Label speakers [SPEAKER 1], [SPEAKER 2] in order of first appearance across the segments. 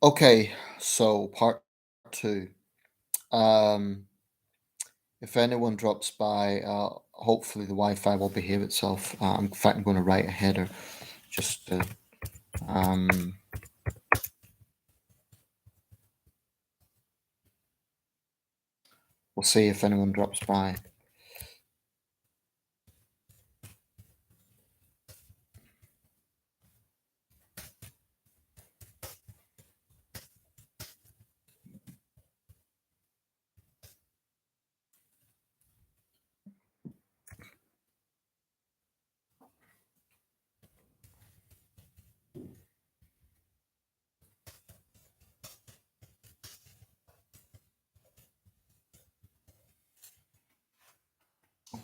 [SPEAKER 1] Okay, so part two. Um, if anyone drops by, hopefully the Wi-Fi will behave itself. In fact, I'm going to write a header just to, um, we'll see if anyone drops by.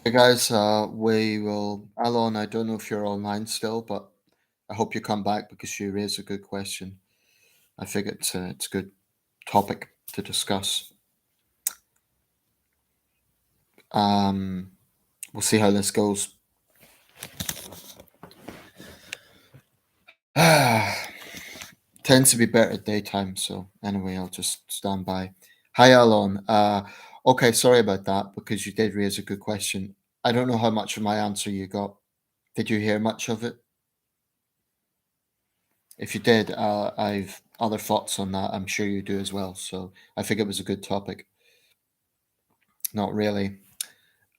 [SPEAKER 1] Hey guys, we will. Alon, I don't know if you're online still, but I hope you come back because you raised a good question. I think it's a good topic to discuss. Um, we'll see how this goes. Tends to be better at daytime, so anyway, I'll just stand by. Hi, Alon. Okay, sorry about that because you did raise a good question. I don't know how much of my answer you got. Did you hear much of it? If you did, I've other thoughts on that. I'm sure you do as well. So I think it was a good topic. Not really.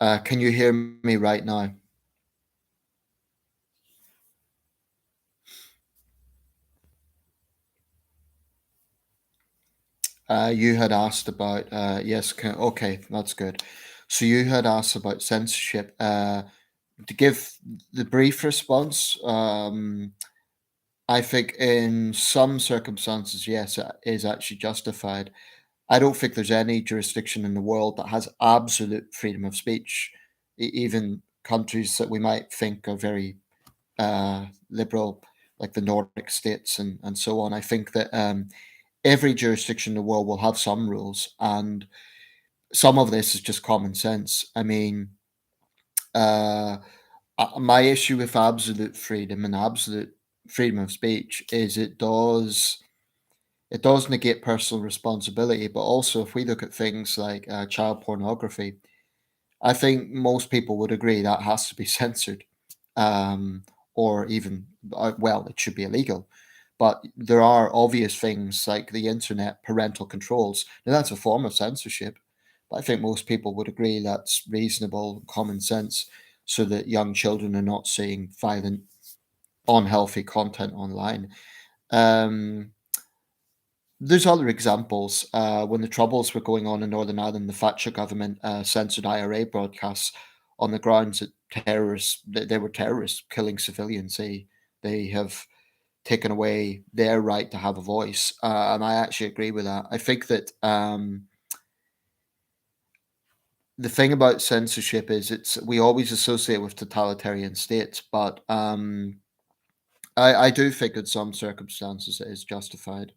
[SPEAKER 1] Can you hear me right now? You had asked about yes. Okay, that's good. So you had asked about censorship. To give the brief response, I think in some circumstances, yes, it is actually justified. I don't think there's any jurisdiction in the world that has absolute freedom of speech. Even countries that we might think are very liberal, like the Nordic states and so on. I think that every jurisdiction in the world will have some rules, and some of this is just common sense. I mean, uh, my issue with absolute freedom and absolute freedom of speech is it does negate personal responsibility, but also if we look at things like child pornography, I think most people would agree that has to be censored, um, or even well, it should be illegal. But there are obvious things like the internet, parental controls. Now that's a form of censorship, but I think most people would agree that's reasonable, common sense, so that young children are not seeing violent, unhealthy content online. Um, there's other examples. When the troubles were going on in Northern Ireland, the Thatcher government censored IRA broadcasts on the grounds that they were terrorists killing civilians. They have taken away their right to have a voice, and I actually agree with that. I think that the thing about censorship is it's we always associate with totalitarian states, but I do think in some circumstances it is justified.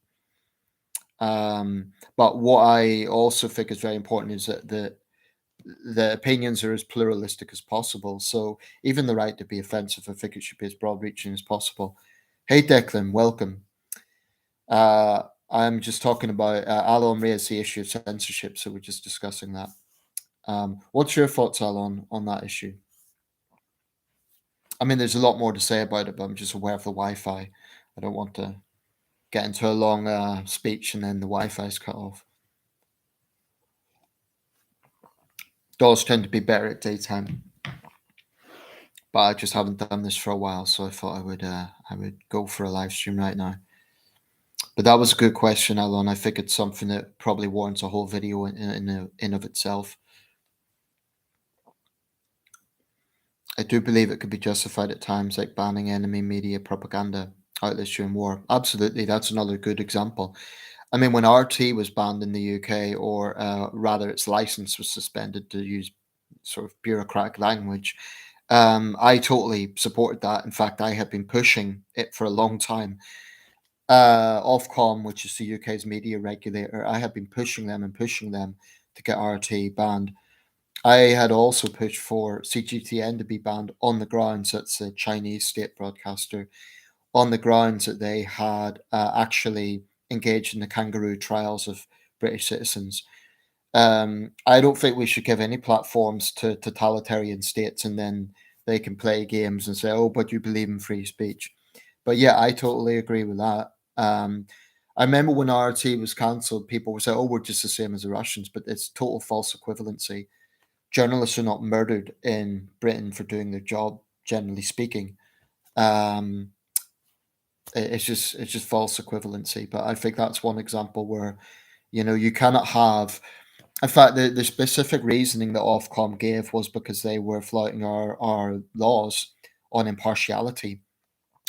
[SPEAKER 1] But what I also think is very important is that the opinions are as pluralistic as possible. So even the right to be offensive, I think it should be as broad reaching as possible. Hey Declan, welcome. I'm just talking about Alon raised the issue of censorship, so we're just discussing that. What's your thoughts, Alon, on that issue? I mean, there's a lot more to say about it, but I'm just aware of the Wi-Fi. I don't want to get into a long speech and then the Wi-Fi is cut off. Doors tend to be better at daytime, but I just haven't done this for a while, so I thought I would go for a live stream right now. But that was a good question, Alon. I think it's something that probably warrants a whole video in of itself. I do believe it could be justified at times, like banning enemy media propaganda outlets during war. Absolutely, that's another good example. I mean, when RT was banned in the UK, or rather, its license was suspended to use sort of bureaucratic language, I totally supported that. In fact, I had been pushing it for a long time. Ofcom, which is the UK's media regulator, I had been pushing them to get RT banned. I had also pushed for CGTN to be banned on the grounds that's a Chinese state broadcaster, on the grounds that they had actually engaged in the kangaroo trials of British citizens. I don't think we should give any platforms to totalitarian states and then they can play games and say, "Oh, but you believe in free speech." But yeah, I totally agree with that. I remember when RT was cancelled, people would say, "Oh, we're just the same as the Russians," but it's total false equivalency. Journalists are not murdered in Britain for doing their job, generally speaking. Um, it's just false equivalency. But I think that's one example where you cannot have. In fact, the specific reasoning that Ofcom gave was because they were flouting our laws on impartiality,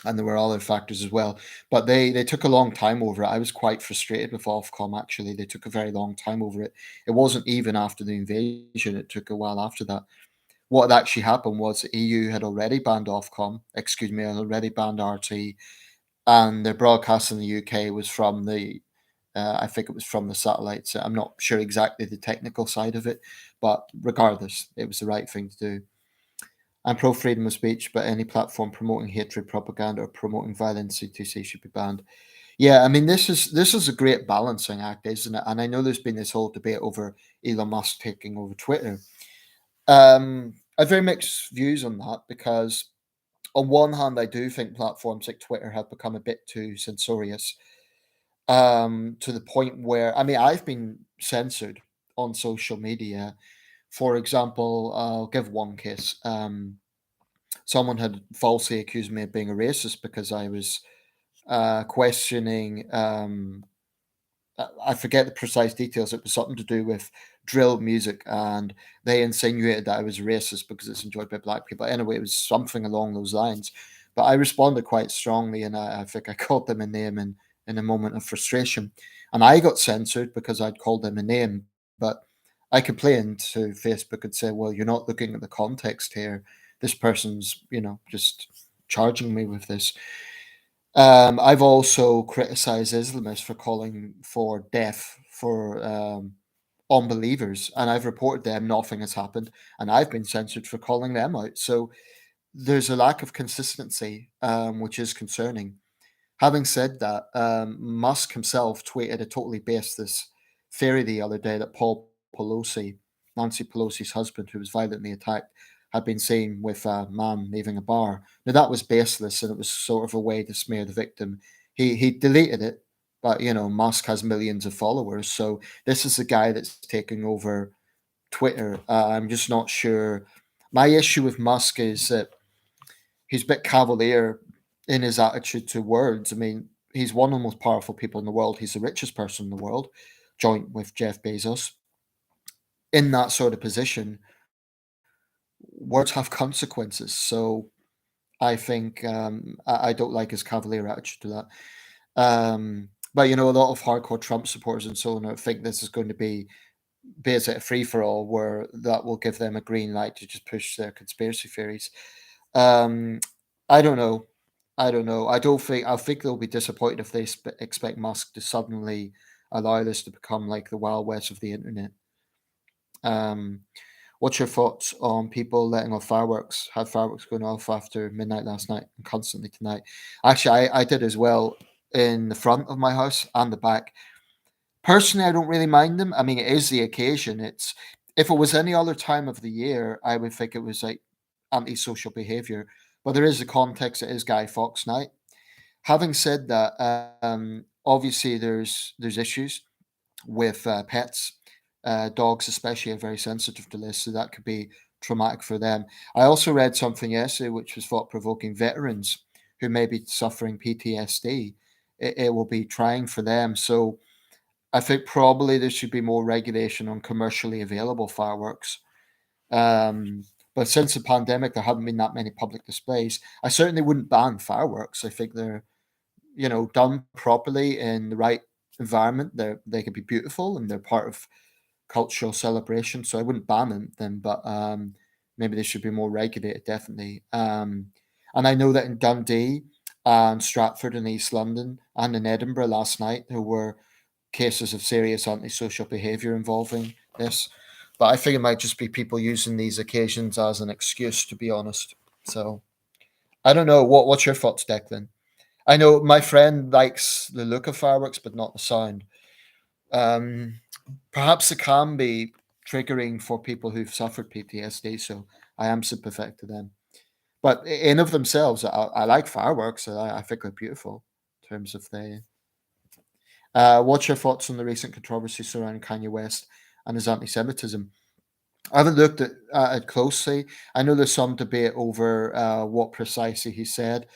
[SPEAKER 1] and there were other factors as well. But they took a long time over it. I was quite frustrated with Ofcom. Actually, they took a very long time over it. It wasn't even after the invasion; it took a while after that. What had actually happened was the EU had already banned Ofcom. Excuse me, had already banned RT, and the broadcast in the UK was from I think it was from the satellites. I'm not sure exactly the technical side of it, but regardless, it was the right thing to do. I'm pro freedom of speech, but any platform promoting hatred, propaganda, or promoting violence, CTC should be banned. Yeah, I mean this is a great balancing act, isn't it? And I know there's been this whole debate over Elon Musk taking over Twitter. I have very mixed views on that because on one hand, I do think platforms like Twitter have become a bit too censorious, to the point where I mean I've been censored on social media. For example, I'll give one case. Someone had falsely accused me of being a racist because I was questioning. I forget the precise details. It was something to do with drill music, and they insinuated that I was racist because it's enjoyed by black people. Anyway, it was something along those lines. But I responded quite strongly, and I think I called them a name in a moment of frustration. And I got censored because I'd called them a name. But I complained to Facebook and said, "Well, you're not looking at the context here. This person's, just charging me with this." I've also criticized Islamists for calling for death for unbelievers, and I've reported them. Nothing has happened, and I've been censored for calling them out. So there's a lack of consistency, which is concerning. Having said that, Musk himself tweeted a totally baseless theory the other day that Paul Pelosi, Nancy Pelosi's husband, who was violently attacked, had been seen with a man leaving a bar. Now that was baseless, and it was sort of a way to smear the victim. He deleted it, but Musk has millions of followers, so this is the guy that's taking over Twitter. I'm just not sure. My issue with Musk is that he's a bit cavalier in his attitude to words. I mean, he's one of the most powerful people in the world. He's the richest person in the world, joint with Jeff Bezos. In that sort of position, words have consequences. So I think I don't like his cavalier attitude to that. But a lot of hardcore Trump supporters and so on think this is going to be basically a free for all, where that will give them a green light to just push their conspiracy theories. Um, I don't know. I don't know. I think they'll be disappointed if they expect Musk to suddenly allow this to become like the Wild West of the internet. Um, what's your thoughts on people letting off fireworks? Had fireworks going off after midnight last night and constantly tonight? Actually, I did as well in the front of my house and the back. Personally, I don't really mind them. I mean, it is the occasion. It's If it was any other time of the year, I would think it was like antisocial behavior. But there is a context. It is Guy Fawkes night. Having said that, obviously there's issues with pets. Dogs, especially, are very sensitive to this, so that could be traumatic for them. I also read something yesterday which was thought provoking. Veterans who may be suffering PTSD, it will be trying for them. So I think probably there should be more regulation on commercially available fireworks. Um, but since the pandemic, there haven't been that many public displays. I certainly wouldn't ban fireworks. I think they're, done properly in the right environment. They can be beautiful and they're part of cultural celebration. So I wouldn't ban them, but maybe they should be more regulated, definitely. And I know that in Dundee and Stratford and East London and in Edinburgh last night, there were cases of serious antisocial behaviour involving this. But I think it might just be people using these occasions as an excuse, to be honest. So I don't know. What's your thoughts, Declan? I know my friend likes the look of fireworks, but not the sound. Um, Perhaps it can be triggering for people who've suffered PTSD, so I am sympathetic to them. But in of themselves, I like fireworks. I think they're beautiful in terms of the. What's your thoughts on the recent controversy surrounding Kanye West and his anti-Semitism? I haven't looked at it closely. I know there's some debate over what precisely he said.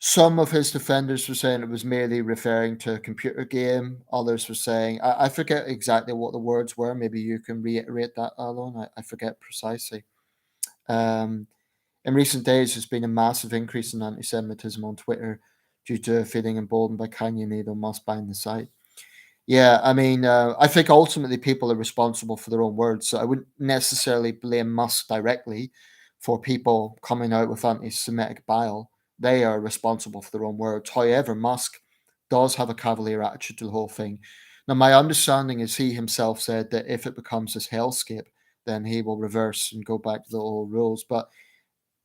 [SPEAKER 1] Some of his defenders were saying it was merely referring to a computer game. Others were saying, I forget exactly what the words were. Maybe you can reiterate that, Alon. I forget precisely. Um, in recent days, there's been a massive increase in anti Semitism on Twitter due to feeling emboldened by Kanye and Elon Musk buying the site. Yeah, I mean, I think ultimately people are responsible for their own words. So I wouldn't necessarily blame Musk directly for people coming out with anti Semitic bile. They are responsible for their own words. However, Musk does have a cavalier attitude to the whole thing. Now, my understanding is he himself said that if it becomes this hellscape, then he will reverse and go back to the old rules. But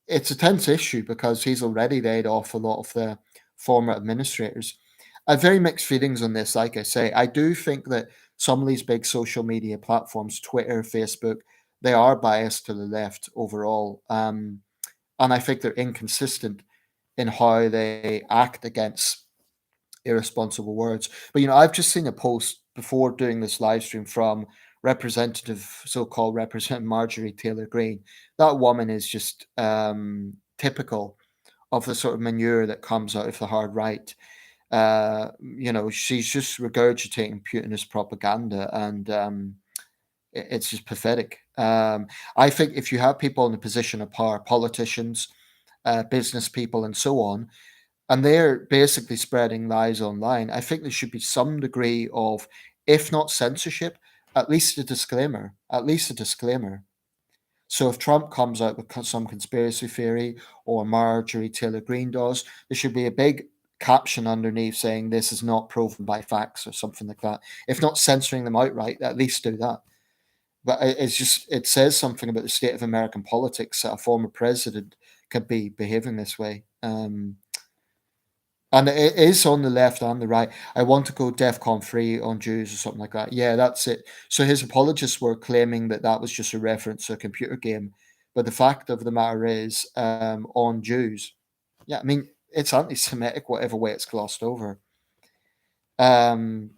[SPEAKER 1] it's a tense issue because he's already laid off a lot of the former administrators. I have very mixed feelings on this. Like I say, I do think that some of these big social media platforms, Twitter, Facebook, they are biased to the left overall. And I think they're inconsistent in how they act against irresponsible words. But I've just seen a post before doing this live stream from representative, so-called Representative Marjorie Taylor Greene. That woman is just typical of the sort of manure that comes out of the hard right. She's just regurgitating Putinist propaganda, and it's just pathetic. I think if you have people in a position of power, politicians, business people, and so on, and they're basically spreading lies online, I think there should be some degree of, if not censorship, at least a disclaimer. At least a disclaimer. So if Trump comes out with some conspiracy theory, or Marjorie Taylor Greene does, there should be a big caption underneath saying this is not proven by facts or something like that. If not censoring them outright, at least do that. But it says something about the state of American politics that a former president could be behaving this way. And it is on the left and the right. I want to go DEFCON 3 on Jews or something like that. Yeah, that's it. So his apologists were claiming that that was just a reference to a computer game. But the fact of the matter is, on Jews, yeah, I mean, it's anti Semitic, whatever way it's glossed over. Um,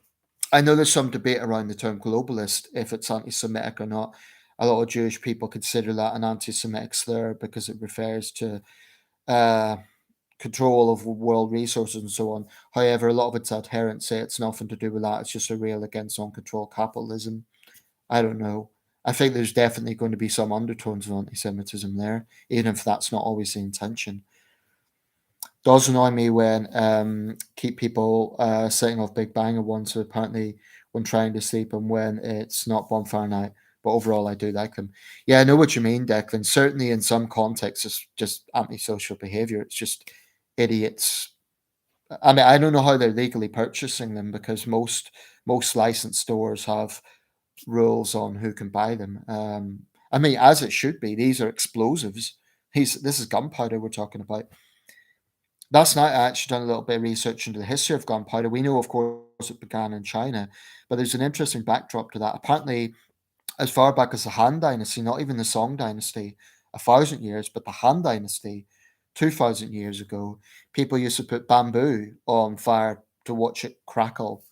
[SPEAKER 1] I know there's some debate around the term globalist, if it's anti Semitic or not. A lot of Jewish people consider that an anti Semitic slur because it refers to. Uh, Control of world resources and so on. However, a lot of its adherents say it's nothing to do with that. It's just a rail against uncontrolled capitalism. I don't know. I think there's definitely going to be some undertones of anti-Semitism there, even if that's not always the intention. Does annoy me when keep people setting off Big Bang at once, apparently when trying to sleep and when it's not bonfire night. But overall, I do like them. Yeah, I know what you mean, Declan. Certainly, in some contexts, it's just antisocial behavior. It's just idiots. I mean, I don't know how they're legally purchasing them because most licensed stores have rules on who can buy them. I mean, as it should be. These are explosives. This is gunpowder we're talking about. Last night, I actually done a little bit of research into the history of gunpowder. We know, of course, it began in China, but there's an interesting backdrop to that. Apparently, as far back as the Han Dynasty, not even the Song Dynasty, 1,000 years, but the Han Dynasty, 2,000 years ago, people used to put bamboo on fire to watch it crackle,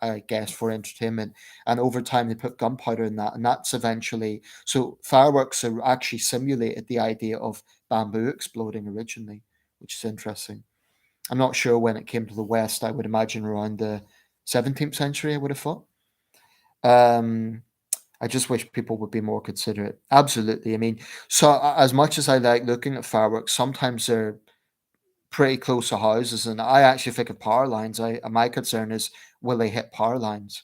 [SPEAKER 1] I guess, for entertainment. And over time, they put gunpowder in that. And that's eventually, so fireworks are actually simulated the idea of bamboo exploding originally, which is interesting. I'm not sure when it came to the West. I would imagine around the 17th century, I would have thought. Um, I just wish people would be more considerate. Absolutely. I mean, so as much as I like looking at fireworks, sometimes they're pretty close to houses, and I actually think of power lines. My concern is, will they hit power lines?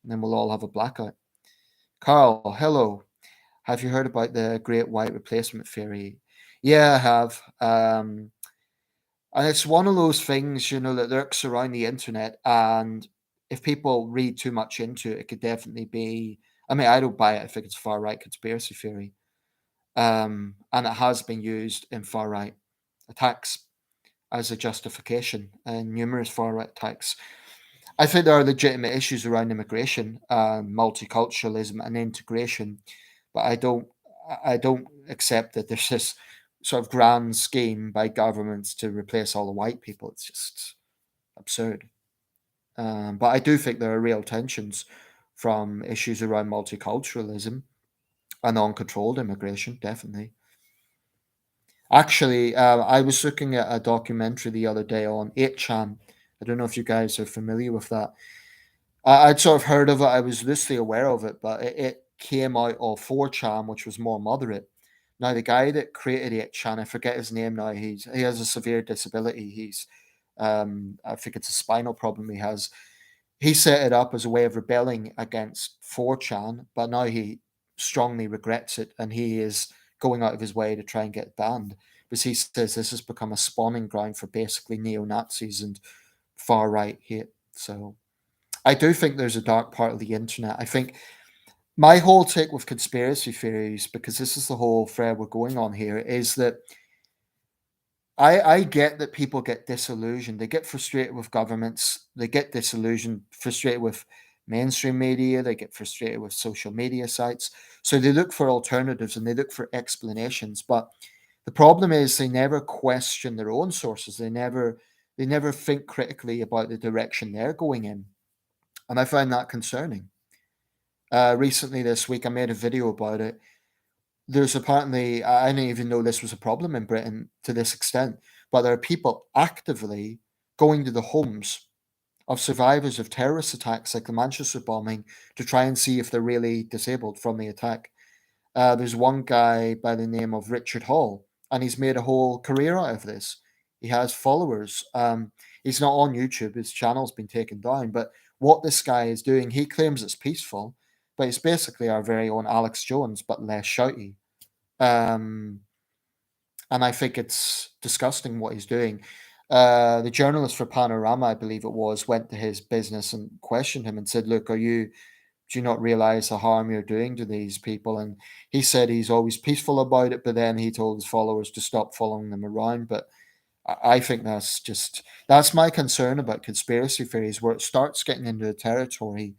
[SPEAKER 1] And then we'll all have a blackout. Carl, hello. Have you heard about the Great White Replacement Theory? Yeah, I have. And it's one of those things, that lurks around the internet. And if people read too much into it, it could definitely be. I mean, I don't buy it if it's far right conspiracy theory. And it has been used in far right attacks. as a justification in numerous far right attacks. I think there are legitimate issues around immigration, multiculturalism, and integration, but I don't accept that there's this sort of grand scheme by governments to replace all the white people. It's just absurd. But I do think there are real tensions from issues around multiculturalism and uncontrolled immigration, definitely. Actually, I was looking at a documentary the other day on 8chan. I don't know if you guys are familiar with that. I'd sort of heard of it. I was loosely aware of it, but it came out of 4chan, which was more moderate. Now, the guy that created 8chan, I forget his name now. He has a severe disability. I think it's a spinal problem he has. He set it up as a way of rebelling against 4chan, but now he strongly regrets it, and he is going out of his way to try and get it banned because he says this has become a spawning ground for basically neo Nazis and far right hate. So I do think there's a dark part of the internet. I think my whole take with conspiracy theories, because this is the whole thread we're going on here, is that I get that people get disillusioned. They get frustrated with governments. They get disillusioned, frustrated with mainstream media. They get frustrated with social media sites. So they look for alternatives and they look for explanations. But the problem is they never question their own sources. They never think critically about the direction they're going in. And I find that concerning. Recently this week, I made a video about it. There's apparently, I didn't even know this was a problem in Britain to this extent, but there are people actively going to the homes of survivors of terrorist attacks like the Manchester bombing to try and see if they're really disabled from the attack. There's one guy by the name of Richard Hall, and he's made a whole career out of this. He has followers. He's not on YouTube, his channel's been taken down. But what this guy is doing, he claims it's peaceful, but it's basically our very own Alex Jones, but less shouty. Um, and I think it's disgusting what he's doing. The journalist for Panorama, I believe it was, went to his business and questioned him and said, "Look, do you not realize the harm you're doing to these people?" And he said he's always peaceful about it, but then he told his followers to stop following them around. But I think that's my concern about conspiracy theories, where it starts getting into the territory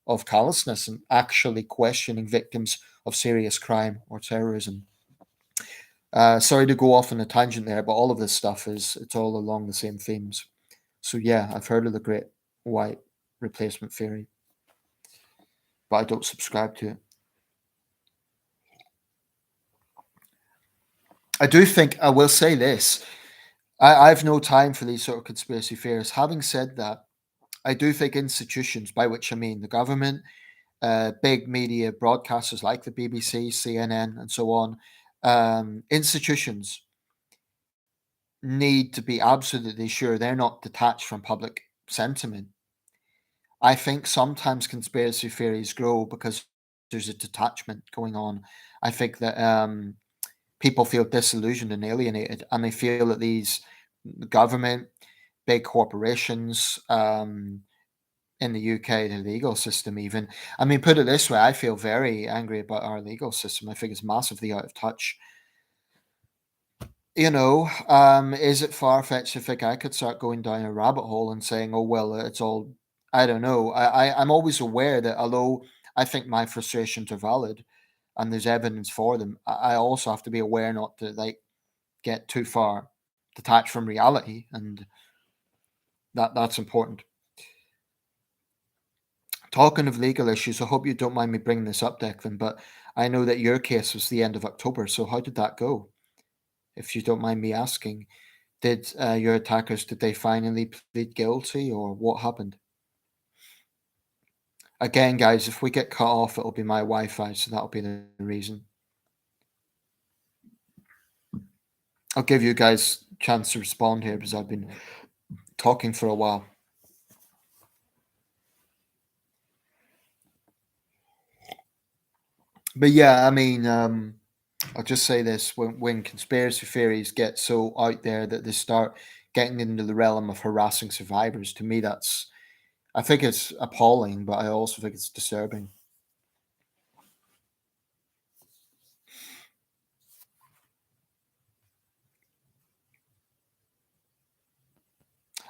[SPEAKER 1] of callousness and actually questioning victims of serious crime or terrorism. Sorry to go off on a tangent there, but all of this stuff it's all along the same themes. So yeah, I've heard of the great white replacement theory, but I don't subscribe to it. I do think I will say this. I've no time for these sort of conspiracy theories. Having said that, I do think institutions, by which I mean the government, big media broadcasters like the BBC, CNN, and so on, institutions need to be absolutely sure they're not detached from public sentiment. I think sometimes conspiracy theories grow because there's a detachment going on. I think that people feel disillusioned and alienated, and they feel that these government, big corporations, in the UK, the legal system, even. I mean, put it this way, I feel very angry about our legal system. I think it's massively out of touch. Is it far fetched to think I could start going down a rabbit hole and saying, "Oh well, it's all." I don't know. I'm always aware that although I think my frustrations are valid and there's evidence for them, I also have to be aware not to get too far detached from reality, and that's important. Talking of legal issues, I hope you don't mind me bringing this up, Declan, but I know that your case was the end of October. So how did that go? If you don't mind me asking, did your attackers did they finally plead guilty, or what happened? Again, guys, if we get cut off, it'll be my Wi-Fi, so that'll be the reason. I'll give you guys a chance to respond here because I've been talking for a while. But yeah, I mean, I'll just say this: when conspiracy theories get so out there that they start getting into the realm of harassing survivors, to me, I think it's appalling, but I also think it's disturbing.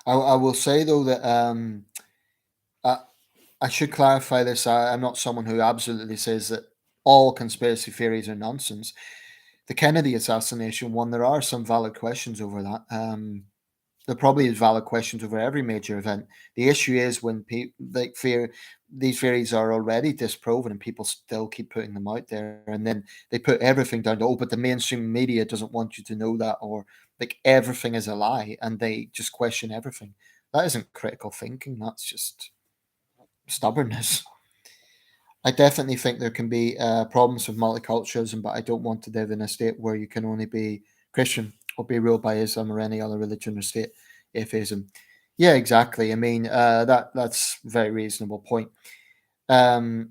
[SPEAKER 1] I will say though that I, I should clarify this. I'm not someone who absolutely says that all conspiracy theories are nonsense. The Kennedy assassination one, there are some valid questions over that. There probably is valid questions over every major event. The issue is when people like fear these theories are already disproven and people still keep putting them out there, and then they put everything down to but the mainstream media doesn't want you to know that, or like everything is a lie, and they just question everything. That isn't critical thinking. That's just stubbornness. I definitely think there can be problems with multiculturalism, but I don't want to live in a state where you can only be Christian or be ruled by Islam or any other religion or state, atheism. Yeah, exactly. I mean, that's a very reasonable point. Um,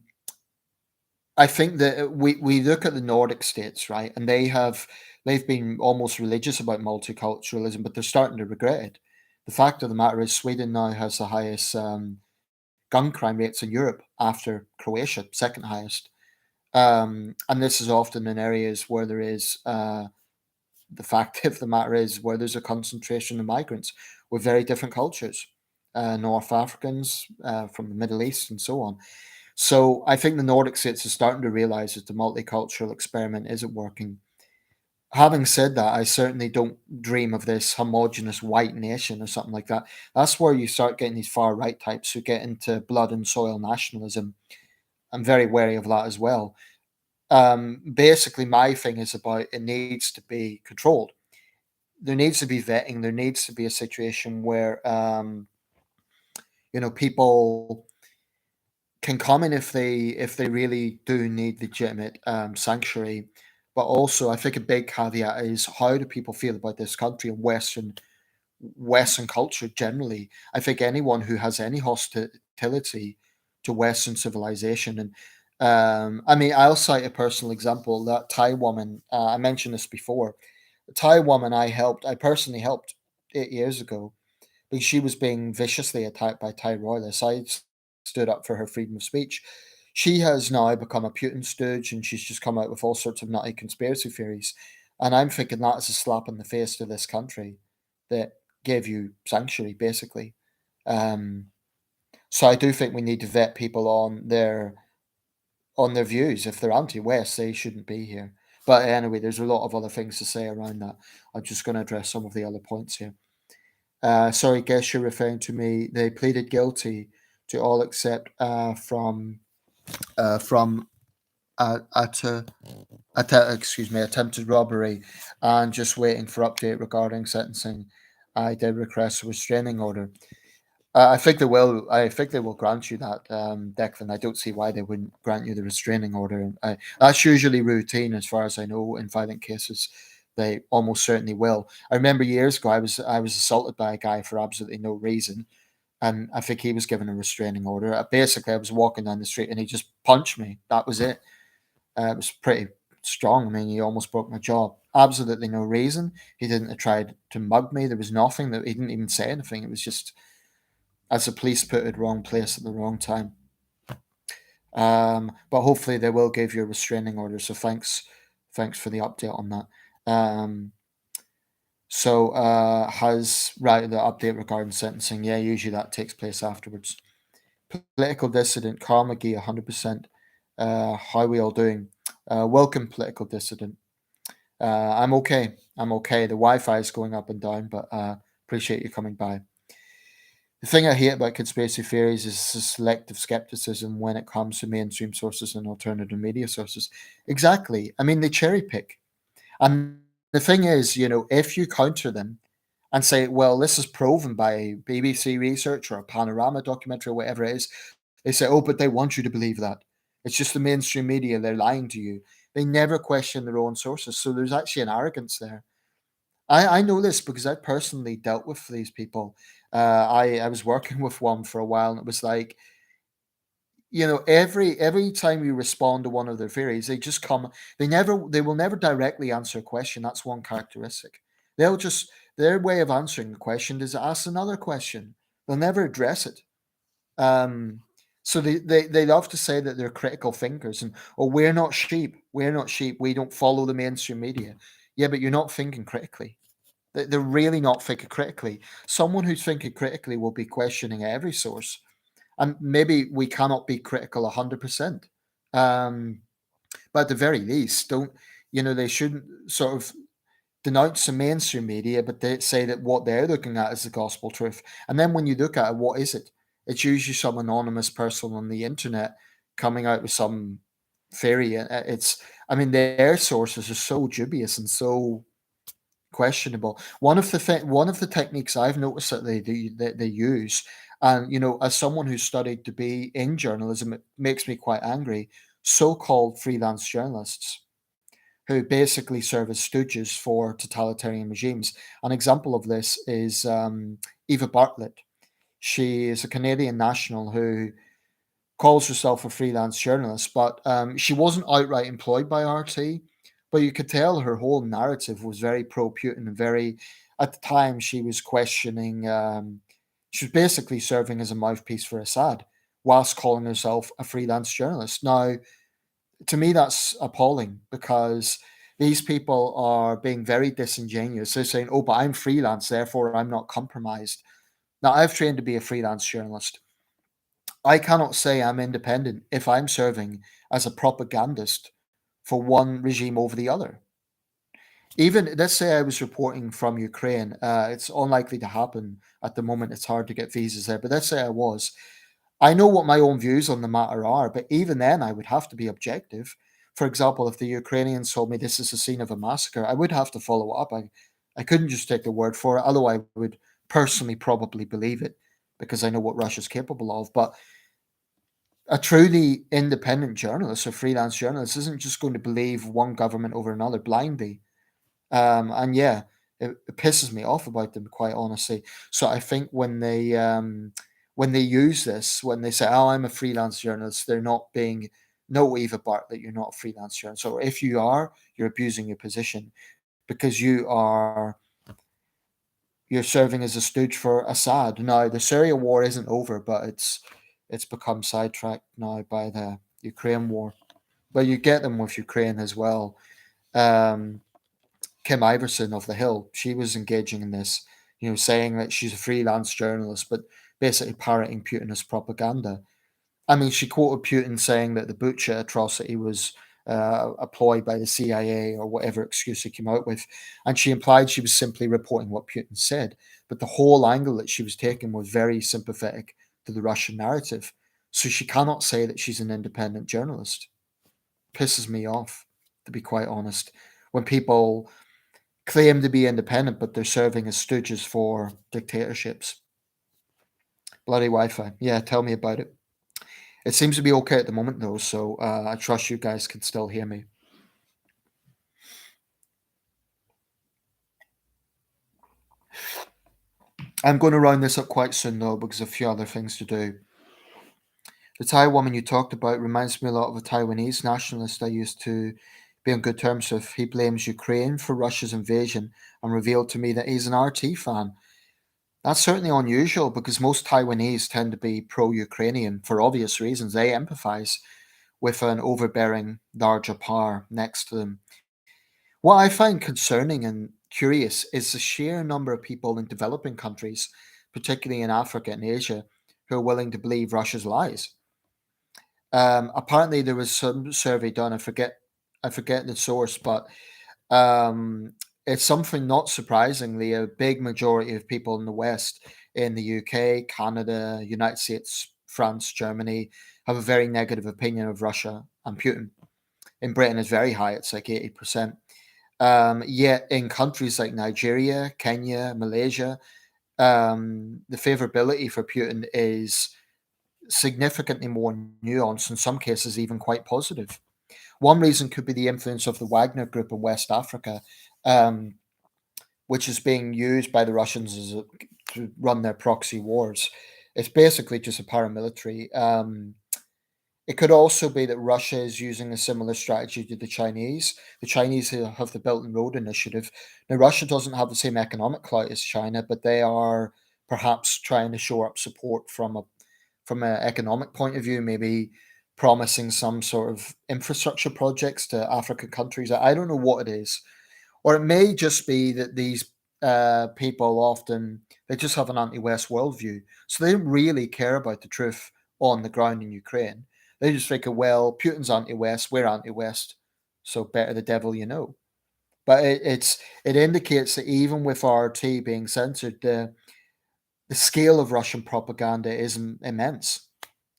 [SPEAKER 1] I think that we look at the Nordic states, right, and they've been almost religious about multiculturalism, but they're starting to regret it. The fact of the matter is, Sweden now has the highest gun crime rates in Europe after Croatia, second highest. And this is often in areas where there is the fact of the matter is where there's a concentration of migrants with very different cultures, North Africans from the Middle East and so on. So I think the Nordic states are starting to realize that the multicultural experiment isn't working. Having said that, I certainly don't dream of this homogenous white nation or something like that. That's where you start getting these far right types who get into blood and soil nationalism. I'm very wary of that as well. Basically, my thing is about it needs to be controlled. There needs to be vetting. There needs to be a situation where people can come in if they really do need legitimate sanctuary. But also, I think a big caveat is how do people feel about this country and Western culture generally. I think anyone who has any hostility to Western civilization, and I mean, I'll cite a personal example. That Thai woman, I mentioned this before. The Thai woman I personally helped 8 years ago because she was being viciously attacked by Thai royalists. Stood up for her freedom of speech. She has now become a Putin stooge, and she's just come out with all sorts of nutty conspiracy theories. And I'm thinking that is a slap in the face to this country that gave you sanctuary, basically. Um, so I do think we need to vet people on their views. If they're anti-West, they shouldn't be here. But anyway, there's a lot of other things to say around that. I'm just going to address some of the other points here. Sorry, guess you're referring to me. They pleaded guilty to all except from excuse me, attempted robbery, and just waiting for update regarding sentencing. I did request a restraining order. I think they will. I think they will grant you that, Declan. I don't see why they wouldn't grant you the restraining order. That's usually routine, as far as I know, in violent cases. They almost certainly will. I remember years ago, I was assaulted by a guy for absolutely no reason, and I think he was given a restraining order. Basically, I was walking down the street and he just punched me. That was it. It was pretty strong. I mean, he almost broke my jaw. Absolutely no reason. He didn't have tried to mug me. There was nothing that he didn't even say anything. It was just as the police put it, wrong place at the wrong time. But hopefully they will give you a restraining order. So thanks for the update on that. Has right the update regarding sentencing? Yeah, usually that takes place afterwards. Political dissident Carnegie, 100%. How are we all doing? Welcome, political dissident. I'm okay. I'm okay. The Wi-Fi is going up and down, but appreciate you coming by. The thing I hate about conspiracy theories is the selective skepticism when it comes to mainstream sources and alternative media sources. Exactly. I mean, they cherry pick. And the thing is, if you counter them and say, well, this is proven by BBC research or a panorama documentary or whatever it is, they say, oh, but they want you to believe that. It's just the mainstream media, they're lying to you. They never question their own sources. So there's actually an arrogance there. I know this because I personally dealt with these people. I was working with one for a while, and it was like, every time you respond to one of their theories, they just come. They will never directly answer a question. That's one characteristic. They'll just their way of answering the question is ask another question. They'll never address it. Um, so they love to say that they're critical thinkers and we're not sheep. We're not sheep. We don't follow the mainstream media. Yeah, but you're not thinking critically. They're really not thinking critically. Someone who's thinking critically will be questioning every source. And maybe we cannot be critical 100%. Um, but at the very least, don't, they shouldn't sort of denounce the mainstream media, but they say that what they're looking at is the gospel truth. And then when you look at it, what is it? It's usually some anonymous person on the internet coming out with some theory. I mean, their sources are so dubious and so questionable. One of the techniques I've noticed that they use, and as someone who's studied to be in journalism, it makes me quite angry. So-called freelance journalists who basically serve as stooges for totalitarian regimes. An example of this is Eva Bartlett. She is a Canadian national who calls herself a freelance journalist, but she wasn't outright employed by RT. But you could tell her whole narrative was very pro Putin and very, at the time, she was questioning, she was basically serving as a mouthpiece for Assad whilst calling herself a freelance journalist. Now, to me, that's appalling because these people are being very disingenuous. They're saying, oh, but I'm freelance, therefore I'm not compromised. Now, I've trained to be a freelance journalist. I cannot say I'm independent if I'm serving as a propagandist for one regime over the other. Even let's say I was reporting from Ukraine, it's unlikely to happen at the moment. It's hard to get visas there, but let's say I was. I know what my own views on the matter are, but even then, I would have to be objective. For example, if the Ukrainians told me this is the scene of a massacre, I would have to follow up. I couldn't just take the word for it, although I would personally probably believe it because I know what Russia's capable of. But a truly independent journalist or freelance journalist isn't just going to believe one government over another blindly. And yeah, it pisses me off about them, quite honestly. So I think when they use this, when they say, "Oh, I'm a freelance journalist," they're not being no Eva Bartlett, you're not a freelance journalist. Or if you are, you're abusing your position because you're serving as a stooge for Assad. Now, the Syria war isn't over, but it's become sidetracked now by the Ukraine war. But you get them with Ukraine as well. Um, Kim Iverson of The Hill, she was engaging in this, saying that she's a freelance journalist, but basically parroting Putinist propaganda. I mean, she quoted Putin saying that the Bucha atrocity was a ploy by the CIA or whatever excuse he came out with. And she implied she was simply reporting what Putin said. But the whole angle that she was taking was very sympathetic to the Russian narrative. So she cannot say that she's an independent journalist. Pisses me off, to be quite honest. When people claim to be independent, but they're serving as stooges for dictatorships. Bloody Wi Fi. Yeah, tell me about it. It seems to be okay at the moment, though, so I trust you guys can still hear me. I'm going to round this up quite soon, though, because of a few other things to do. The Thai woman you talked about reminds me a lot of a Taiwanese nationalist I used to be on good terms with. He blames Ukraine for Russia's invasion and revealed to me that he's an RT fan. That's certainly unusual because most Taiwanese tend to be pro Ukrainian for obvious reasons. They empathize with an overbearing larger power next to them. What I find concerning and curious is the sheer number of people in developing countries, particularly in Africa and Asia, who are willing to believe Russia's lies. Apparently, there was some survey done. I forget the source, but um, it's something not surprisingly a big majority of people in the West, in the UK, Canada, United States, France, Germany, have a very negative opinion of Russia and Putin. In Britain, it's very high; it's like 80%. Yet in countries like Nigeria, Kenya, Malaysia, the favorability for Putin is significantly more nuanced, in some cases, even quite positive. One reason could be the influence of the Wagner Group in West Africa, um, which is being used by the Russians to run their proxy wars. It's basically just a paramilitary. It could also be that Russia is using a similar strategy to the Chinese. The Chinese have the Belt and Road Initiative. Now, Russia doesn't have the same economic clout as China, but they are perhaps trying to shore up support from an economic point of view, maybe promising some sort of infrastructure projects to African countries. I don't know what it is, or it may just be that these. people often they just have an anti-West worldview, so they don't really care about the truth on the ground in Ukraine. They just think, well, Putin's anti-West, we're anti-West, so better the devil you know. But it indicates that even with RT being censored, the scale of Russian propaganda is immense,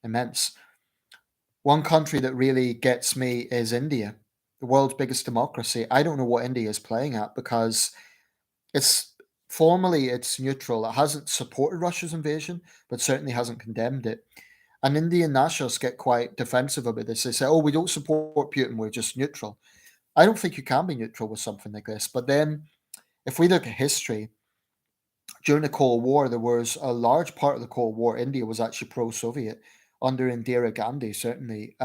[SPEAKER 1] immense. One country that really gets me is India, the world's biggest democracy. I don't know what India is playing at because it's formally it's neutral. It hasn't supported Russia's invasion, but certainly hasn't condemned it. And Indian nationalists get quite defensive about this. They say, "Oh, we don't support Putin. We're just neutral." I don't think you can be neutral with something like this. But then, if we look at history, during the Cold War, there was a large part of the Cold War. India was actually pro-Soviet under Indira Gandhi, certainly.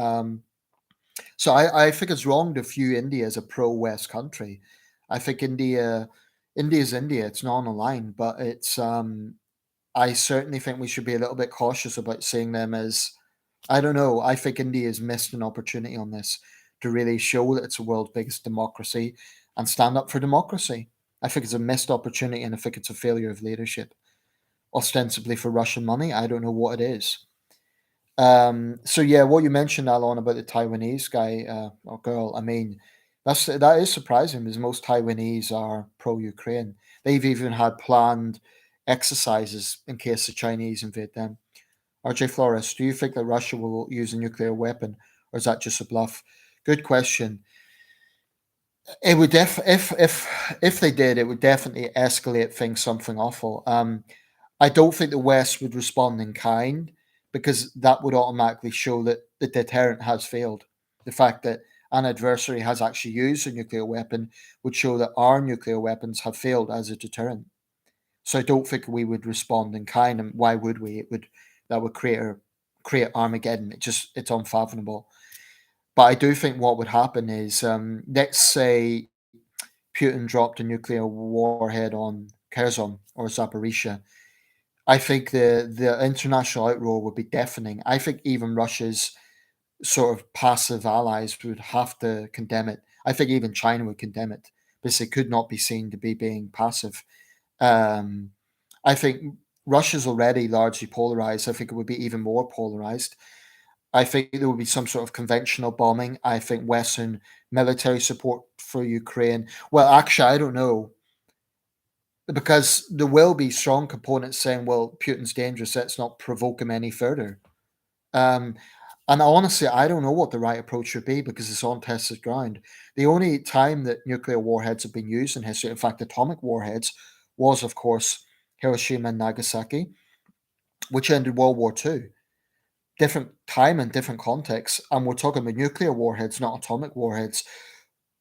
[SPEAKER 1] So I think it's wrong to view India as a pro-West country. I think India is India. It's not on the line, but it's. I certainly think we should be a little bit cautious about seeing them as. I don't know. I think India has missed an opportunity on this to really show that it's the world's biggest democracy and stand up for democracy. I think it's a missed opportunity, and I think it's a failure of leadership. Ostensibly for Russian money, I don't know what it is. So yeah, what you mentioned, Alon, about the Taiwanese guy or girl, I mean, that is surprising because most Taiwanese are pro-Ukraine. They've even had planned exercises in case the Chinese invade them. RJ Flores, do you think that Russia will use a nuclear weapon, or is that just a bluff? Good question. It would if they did, it would definitely escalate things something awful. I don't think the West would respond in kind because that would automatically show that the deterrent has failed. The fact that an adversary has actually used a nuclear weapon would show that our nuclear weapons have failed as a deterrent. So I don't think we would respond in kind, and why would we? It would that would create Armageddon. It's unfathomable. But I do think what would happen is, let's say Putin dropped a nuclear warhead on Kherson or Zaporizhia. I think the international outroar would be deafening. I think even Russia's sort of passive allies would have to condemn it. I think even China would condemn it because it could not be seen to be being passive. Um, I think Russia's already largely polarized. I think it would be even more polarized. I think there would be some sort of conventional bombing. I think Western military support for Ukraine. Well, actually, I don't know because there will be strong components saying, "Well, Putin's dangerous. Let's not provoke him any further." Um, and honestly, I don't know what the right approach should be because it's on tested ground. The only time that nuclear warheads have been used in history, in fact, atomic warheads, was of course Hiroshima and Nagasaki, which ended World War II. Different time and different context, and we're talking about nuclear warheads, not atomic warheads.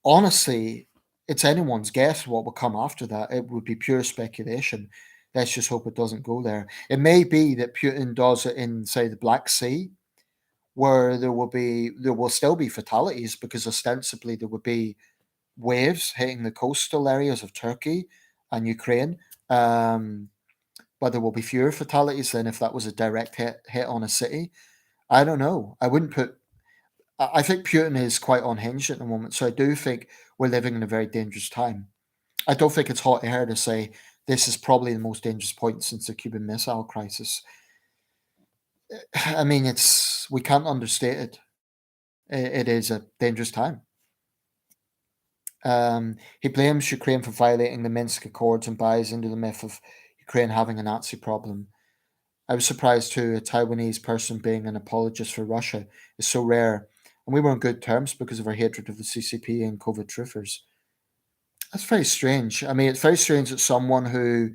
[SPEAKER 1] Honestly, it's anyone's guess what will come after that. It would be pure speculation. Let's just hope it doesn't go there. It may be that Putin does it in, say, the Black Sea, where there will still be fatalities because ostensibly there would be waves hitting the coastal areas of Turkey and Ukraine. But there will be fewer fatalities than if that was a direct hit on a city. I don't know. I wouldn't put. I think Putin is quite unhinged at the moment, so I do think we're living in a very dangerous time. I don't think it's hot air to say this is probably the most dangerous point since the Cuban Missile Crisis. I mean, it's we can't understate it. It is a dangerous time. He blames Ukraine for violating the Minsk Accords and buys into the myth of Ukraine having a Nazi problem. I was surprised too. A Taiwanese person being an apologist for Russia is so rare, and we were on good terms because of our hatred of the CCP and COVID truthers. That's very strange. I mean, it's very strange that someone who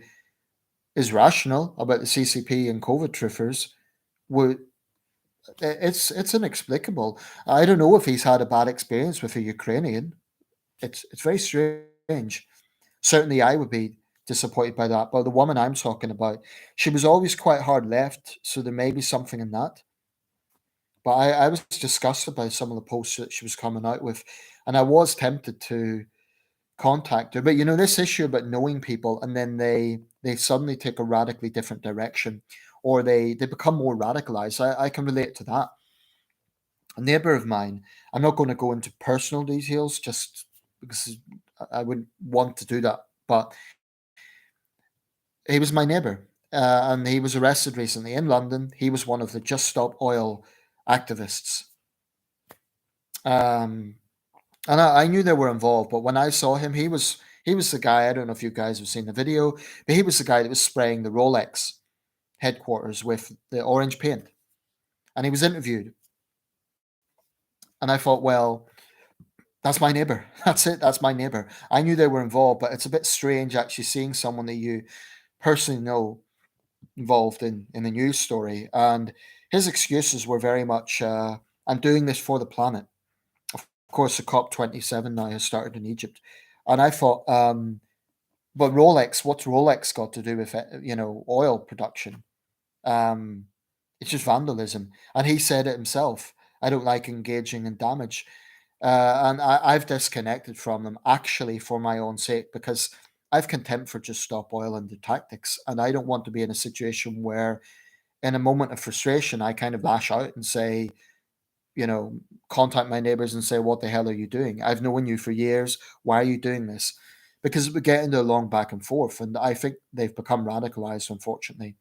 [SPEAKER 1] is rational about the CCP and COVID truthers would. It's inexplicable. I don't know if he's had a bad experience with a Ukrainian. It's very strange. Certainly, I would be disappointed by that. But the woman I'm talking about, she was always quite hard left, so there may be something in that. But I was disgusted by some of the posts that she was coming out with, and I was tempted to contact her. But you know, this issue about knowing people and then they suddenly take a radically different direction, or they become more radicalized. I can relate to that. A neighbor of mine, I'm not going to go into personal details just because I wouldn't want to do that, but He was my neighbour, and he was arrested recently in London. He was one of the Just Stop Oil activists. Um, and I knew they were involved, but when I saw him, he was the guy. I don't know if you guys have seen the video, but he was the guy that was spraying the Rolex headquarters with the orange paint, and he was interviewed. And I thought, well, that's my neighbor. That's it. That's my neighbor. I knew they were involved, but it's a bit strange actually seeing someone that you personally know involved in the news story. And his excuses were very much, I'm doing this for the planet. Of course, the COP27 now has started in Egypt. And I thought, but Rolex, what's Rolex got to do with it, oil production? Um, it's just vandalism. And he said it himself. I don't like engaging in damage. And I've disconnected from them actually for my own sake because I've contempt for Just Stop Oil and the tactics. And I don't want to be in a situation where, in a moment of frustration, I kind of lash out and say, you know, contact my neighbors and say, what the hell are you doing? I've known you for years. Why are you doing this? Because we get into a long back and forth. And I think they've become radicalized, unfortunately.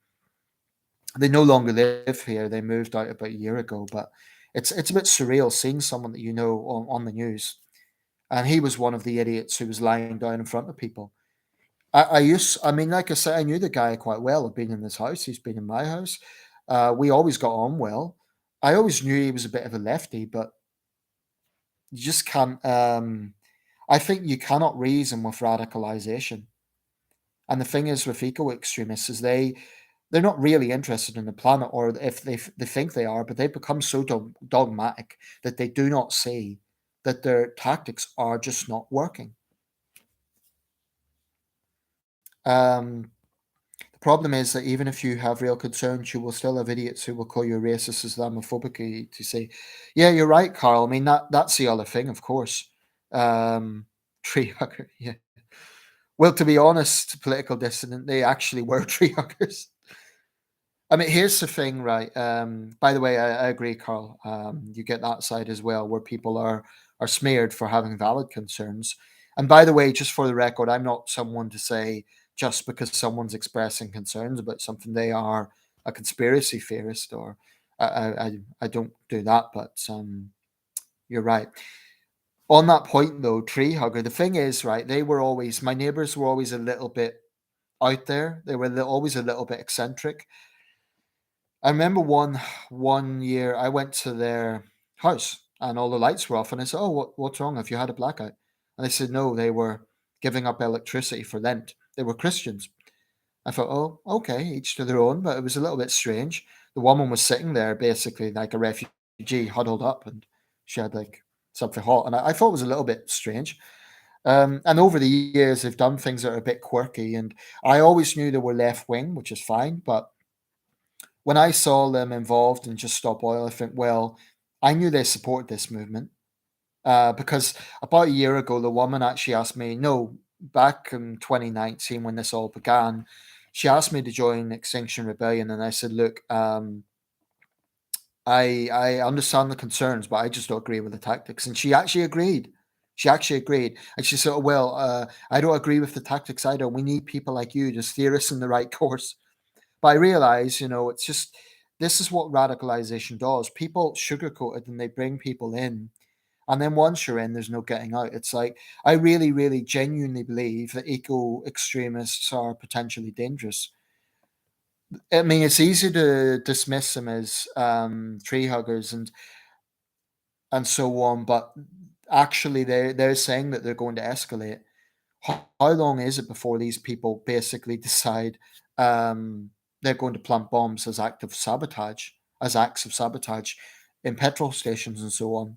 [SPEAKER 1] They no longer live here. They moved out about a year ago. But it's a bit surreal seeing someone that you know on the news. And he was one of the idiots who was lying down in front of people. I mean, like I said, I knew the guy quite well. I've been in his house. He's been in my house. We always got on well. I always knew he was a bit of a lefty, but you just can't. I think you cannot reason with radicalization. And the thing is with eco extremists is they're not really interested in the planet, or if they think they are, but they become so dogmatic that they do not see that their tactics are just not working. Um, the problem is that even if you have real concerns, you will still have idiots who will call you racist, Islamophobic to say, "Yeah, you're right, Carl." I mean that's the other thing, of course. Um, tree hugger, yeah. Well, to be honest, political dissident, they actually were tree huggers. I mean, here's the thing, right? By the way, I agree, Carl. You get that side as well, where people are smeared for having valid concerns. And by the way, just for the record, I'm not someone to say just because someone's expressing concerns about something they are a conspiracy theorist, or I don't do that. But you're right on that point, though. Tree hugger. The thing is, right? They were always my neighbors were always a little bit out there. They were always a little bit eccentric. I remember one year I went to their house and all the lights were off, and I said, "Oh, what's wrong? Have you had a blackout?" And they said, "No, they were giving up electricity for Lent. They were Christians." I thought, "Oh, okay, each to their own," but it was a little bit strange. The woman was sitting there basically like a refugee, huddled up, and she had like something hot, and I thought it was a little bit strange. And over the years, they've done things that are a bit quirky, and I always knew they were left wing, which is fine, but when I saw them involved in Just Stop Oil, I think, well, I knew they supported this movement because about a year ago, the woman actually asked me, no, back in 2019 when this all began, she asked me to join Extinction Rebellion, and I said, look, I understand the concerns, but I just don't agree with the tactics. And she actually agreed. She actually agreed, and she said, "Well, I don't agree with the tactics either. We need people like you to steer us in the right course." But I realize, it's just this is what radicalization does. People sugarcoat it and they bring people in. And then once you're in, there's no getting out. It's like, I really, really genuinely believe that eco extremists are potentially dangerous. I mean, it's easy to dismiss them as tree huggers and so on, but actually, they're saying that they're going to escalate. How long is it before these people basically decide they're going to plant bombs as acts of sabotage in petrol stations and so on?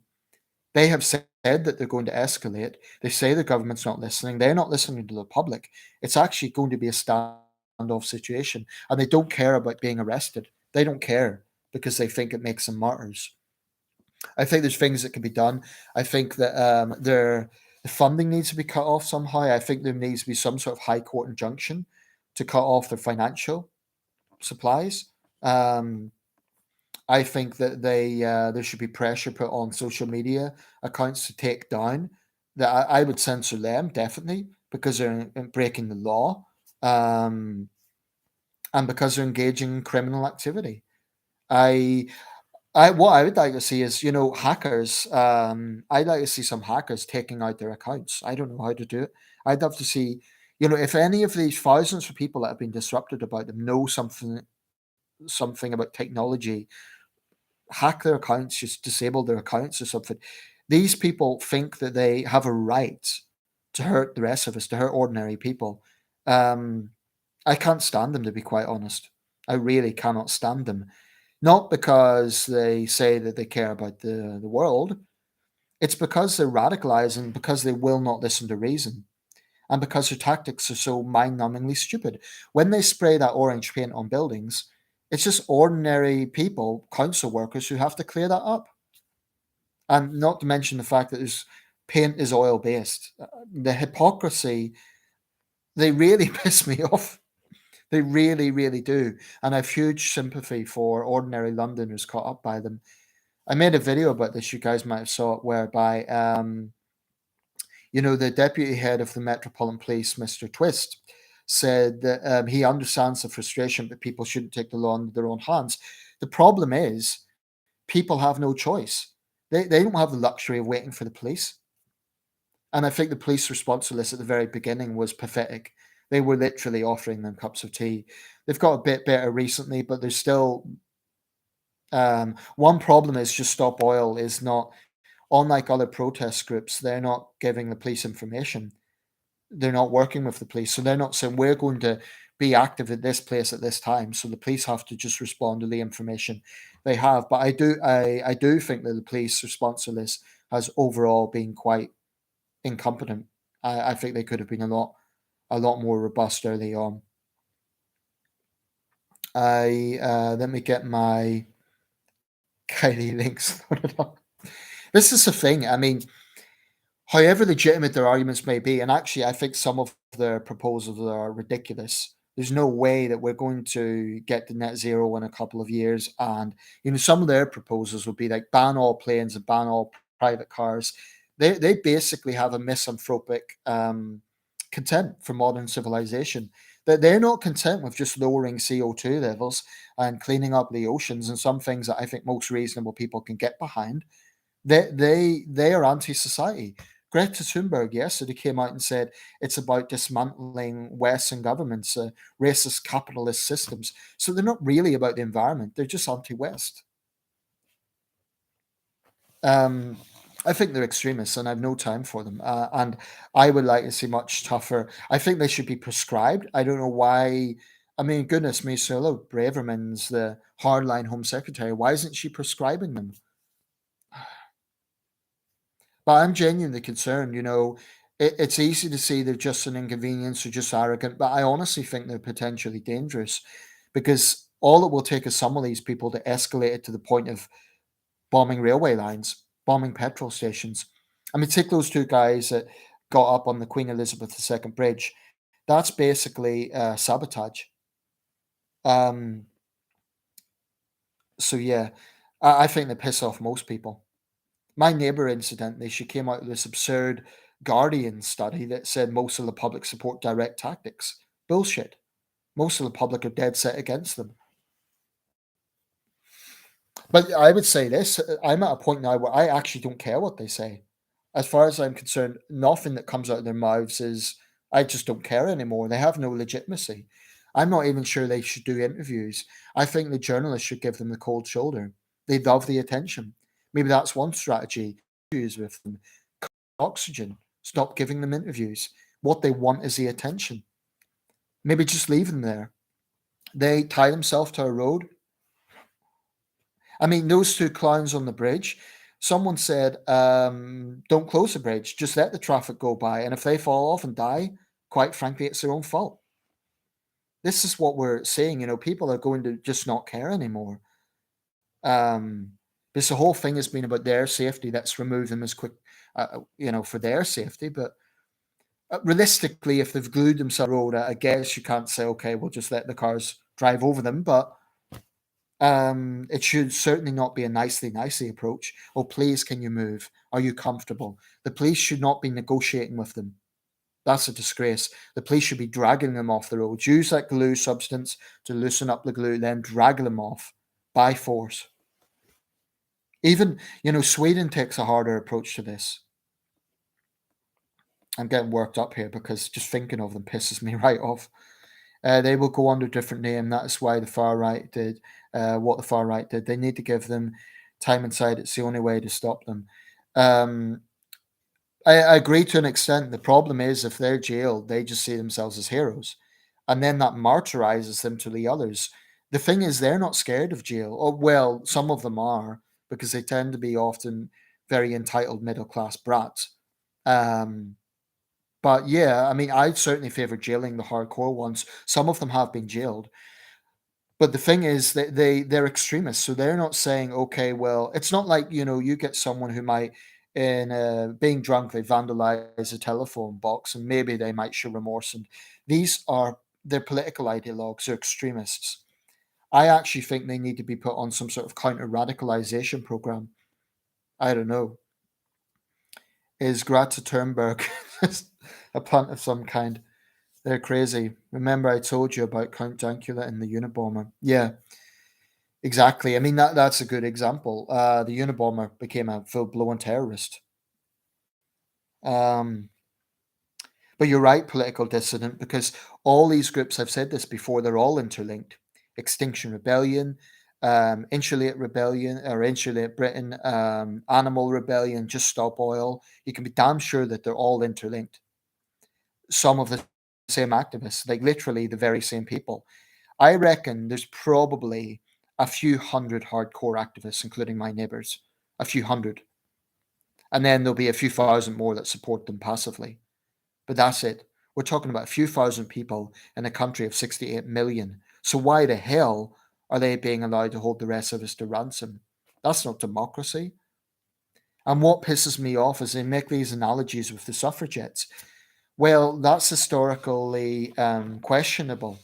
[SPEAKER 1] They have said that they're going to escalate. They say the government's not listening. They're not listening to the public. It's actually going to be a standoff situation, and they don't care about being arrested. They don't care because they think it makes them martyrs. I think there's things that can be done. I think that the funding needs to be cut off somehow. I think there needs to be some sort of high court injunction to cut off their financial supplies. Um, I think that there should be pressure put on social media accounts to take down. That I would censor them definitely because they're breaking the law. Um, and because they're engaging in criminal activity. I what I would like to see is, hackers. I'd like to see some hackers taking out their accounts. I don't know how to do it. I'd love to see, if any of these thousands of people that have been disrupted about them know something about technology, hack their accounts, just disable their accounts or something. These people think that they have a right to hurt the rest of us, to hurt ordinary people. Um, I can't stand them, to be quite honest. I really cannot stand them. Not because they say that they care about the world. It's because they're radicalizing, because they will not listen to reason, and because their tactics are so mind-numbingly stupid. When they spray that orange paint on buildings, it's just ordinary people, council workers, who have to clear that up. And not to mention the fact that there's paint is oil based. The hypocrisy, they really piss me off. They really, really do. And I have huge sympathy for ordinary Londoners caught up by them. I made a video about this, you guys might have saw it, whereby the deputy head of the Metropolitan Police, Mr. Twist, said that he understands the frustration, but people shouldn't take the law into their own hands. The problem is people have no choice. They don't have the luxury of waiting for the police. And I think the police response to this at the very beginning was pathetic. They were literally offering them cups of tea. They've got a bit better recently, but there's still one problem is Just Stop Oil is not, unlike other protest groups, they're not giving the police information. They're not working with the police. So they're not saying we're going to be active at this place at this time. So the police have to just respond to the information they have. But I do think that the police response to this has overall been quite incompetent. I think they could have been a lot more robust early on. I let me get my Kylie links loaded up. This is the thing. I mean, however legitimate their arguments may be, and actually, I think some of their proposals are ridiculous. There's no way that we're going to get to net zero in a couple of years. And, some of their proposals would be like ban all planes and ban all private cars. They basically have a misanthropic contempt for modern civilization. That they're not content with just lowering CO2 levels and cleaning up the oceans and some things that I think most reasonable people can get behind. They are anti-society. Greta Thunberg yesterday came out and said it's about dismantling Western governments, racist capitalist systems. So they're not really about the environment; they're just anti-West. Um, I think they're extremists, and I've no time for them. And I would like to see much tougher. I think they should be prescribed. I don't know why. I mean, goodness me, Solo Braverman's the hardline Home Secretary. Why isn't she prescribing them? But I'm genuinely concerned. It's easy to see they're just an inconvenience or just arrogant, but I honestly think they're potentially dangerous because all it will take is some of these people to escalate it to the point of bombing railway lines, bombing petrol stations. I mean, take those two guys that got up on the Queen Elizabeth II bridge. That's basically sabotage. Um, so yeah, I think they piss off most people. My neighbor, incidentally, she came out with this absurd Guardian study that said most of the public support direct tactics. Bullshit. Most of the public are dead set against them. But I would say this, I'm at a point now where I actually don't care what they say. As far as I'm concerned, nothing that comes out of their mouths is, I just don't care anymore. They have no legitimacy. I'm not even sure they should do interviews. I think the journalists should give them the cold shoulder. They love the attention. Maybe that's one strategy. Use with them. Oxygen. Stop giving them interviews. What they want is the attention. Maybe just leave them there. They tie themselves to a road. I mean, those two clowns on the bridge, someone said, don't close the bridge, just let the traffic go by. And if they fall off and die, quite frankly, it's their own fault. This is what we're seeing. People are going to just not care anymore. Because the whole thing has been about their safety. Let's remove them as quick, for their safety. But realistically, if they've glued themselves to the road, I guess you can't say, okay, we'll just let the cars drive over them. But it should certainly not be a nicely approach. Oh, please, can you move? Are you comfortable? The police should not be negotiating with them. That's a disgrace. The police should be dragging them off the roads. Use that glue substance to loosen up the glue, then drag them off by force. Even, Sweden takes a harder approach to this. I'm getting worked up here because just thinking of them pisses me right off. They will go under a different name. That's why the far right did what the far right did. They need to give them time inside. It's the only way to stop them. Um, I agree to an extent. The problem is if they're jailed, they just see themselves as heroes. And then that martyrizes them to the others. The thing is, they're not scared of jail. Oh, well, some of them are because they tend to be often very entitled middle class brats. Um, but yeah, I mean, I'd certainly favor jailing the hardcore ones. Some of them have been jailed. But the thing is that they're extremists, so they're not saying, okay, well, it's not like you get someone who might, in being drunk, they vandalize a telephone box, and maybe they might show remorse. And these are they're political ideologues, they're extremists. I actually think they need to be put on some sort of counter radicalization program. I don't know. Is Greta Thunberg a plant of some kind? They're crazy. Remember, I told you about Count Dankula and the Unabomber. Yeah, exactly. I mean, that's a good example. The Unabomber became a full blown terrorist. Um, but you're right, political dissident, because all these groups, I've said this before, they're all interlinked. Extinction Rebellion, Insulate Rebellion, or Insulate Britain, Animal Rebellion, Just Stop Oil. You can be damn sure that they're all interlinked. Some of the same activists, like literally the very same people. I reckon there's probably a few hundred hardcore activists, including my neighbors, a few hundred. And then there'll be a few thousand more that support them passively. But that's it. We're talking about a few thousand people in a country of 68 million. So why the hell are they being allowed to hold the rest of us to ransom? That's not democracy. And what pisses me off is they make these analogies with the suffragettes. Well, that's historically questionable.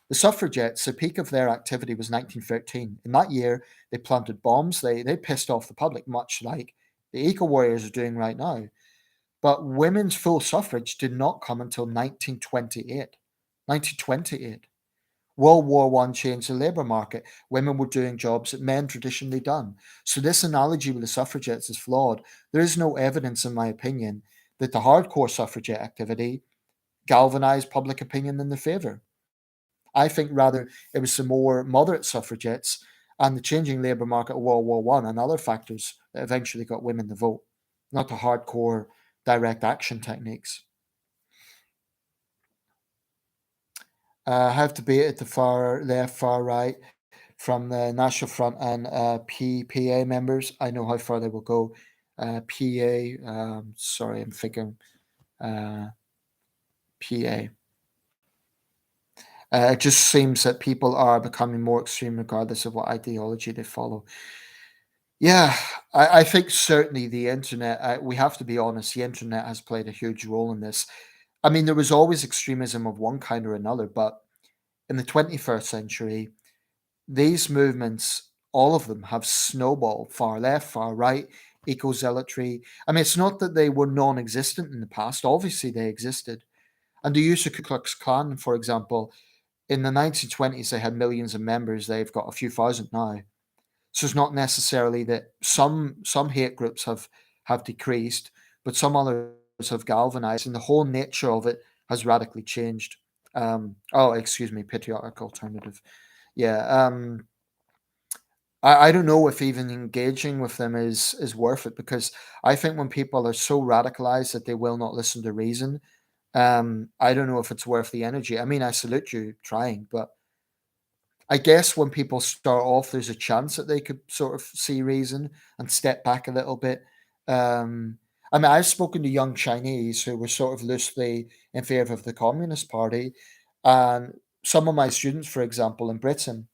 [SPEAKER 1] The suffragettes, the peak of their activity was 1913. In that year, they planted bombs, they pissed off the public, much like the eco warriors are doing right now. But women's full suffrage did not come until 1928. 1928. World War One changed the labour market. Women were doing jobs that men traditionally done. So this analogy with the suffragettes is flawed. There is no evidence, in my opinion, that the hardcore suffragette activity galvanized public opinion in their favour. I think rather it was the more moderate suffragettes and the changing labour market of World War One and other factors that eventually got women to vote, not the hardcore direct action techniques. Have debated the far left, far right from the National Front and PPA members. I know how far they will go. PA, sorry, I'm thinking uh, PA. It just seems that people are becoming more extreme regardless of what ideology they follow. Yeah, I think certainly the internet, we have to be honest, the internet has played a huge role in this. I mean, there was always extremism of one kind or another, but in the 21st century, these movements, all of them, have snowballed far left, far right, eco zealotry. I mean, it's not that they were non existent in the past, obviously, they existed. And the use of Ku Klux Klan, for example, in the 1920s, they had millions of members. They've got a few thousand now. So it's not necessarily that some hate groups have decreased, but some others have galvanized, and the whole nature of it has radically changed. Oh, excuse me, patriotic alternative. Yeah. I don't know if even engaging with them is worth it because I think when people are so radicalized that they will not listen to reason, I don't know if it's worth the energy. I mean, I salute you trying, but I guess when people start off, there's a chance that they could sort of see reason and step back a little bit. Um, I mean, I've spoken to young Chinese who were sort of loosely in favor of the Communist Party, and some of my students, for example, in Britain,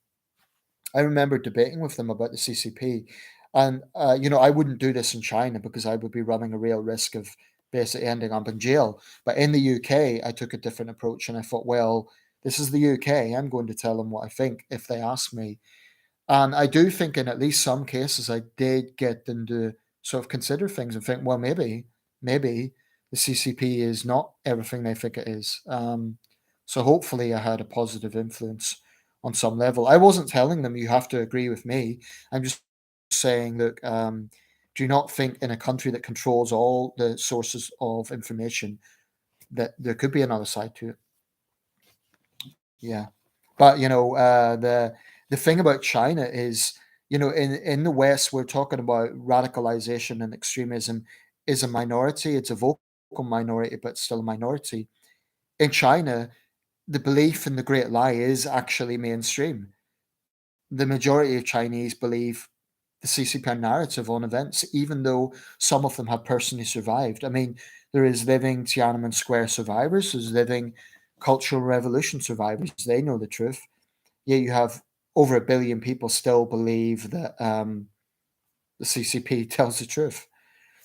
[SPEAKER 1] I remember debating with them about the CCP, and I wouldn't do this in China because I would be running a real risk of basically ending up in jail. But in the UK, I took a different approach, and I thought, well, this is the UK. I'm going to tell them what I think if they ask me. And I do think in at least some cases, I did get them to sort of consider things and think, well, maybe. the CCP is not everything they think it is. So hopefully, I had a positive influence on some level. I wasn't telling them you have to agree with me. I'm just saying, look, do you not think in a country that controls all the sources of information that there could be another side to it? Yeah, but the thing about China is, in the West, we're talking about radicalization and extremism is a minority. It's a vocal minority, but still a minority. In China, the belief in the Great Lie is actually mainstream. The majority of Chinese believe the CCP narrative on events, even though some of them have personally survived. I mean, there is living Tiananmen Square survivors, there's living Cultural Revolution survivors. They know the truth. Yet you have over 1 billion people still believe that the CCP tells the truth.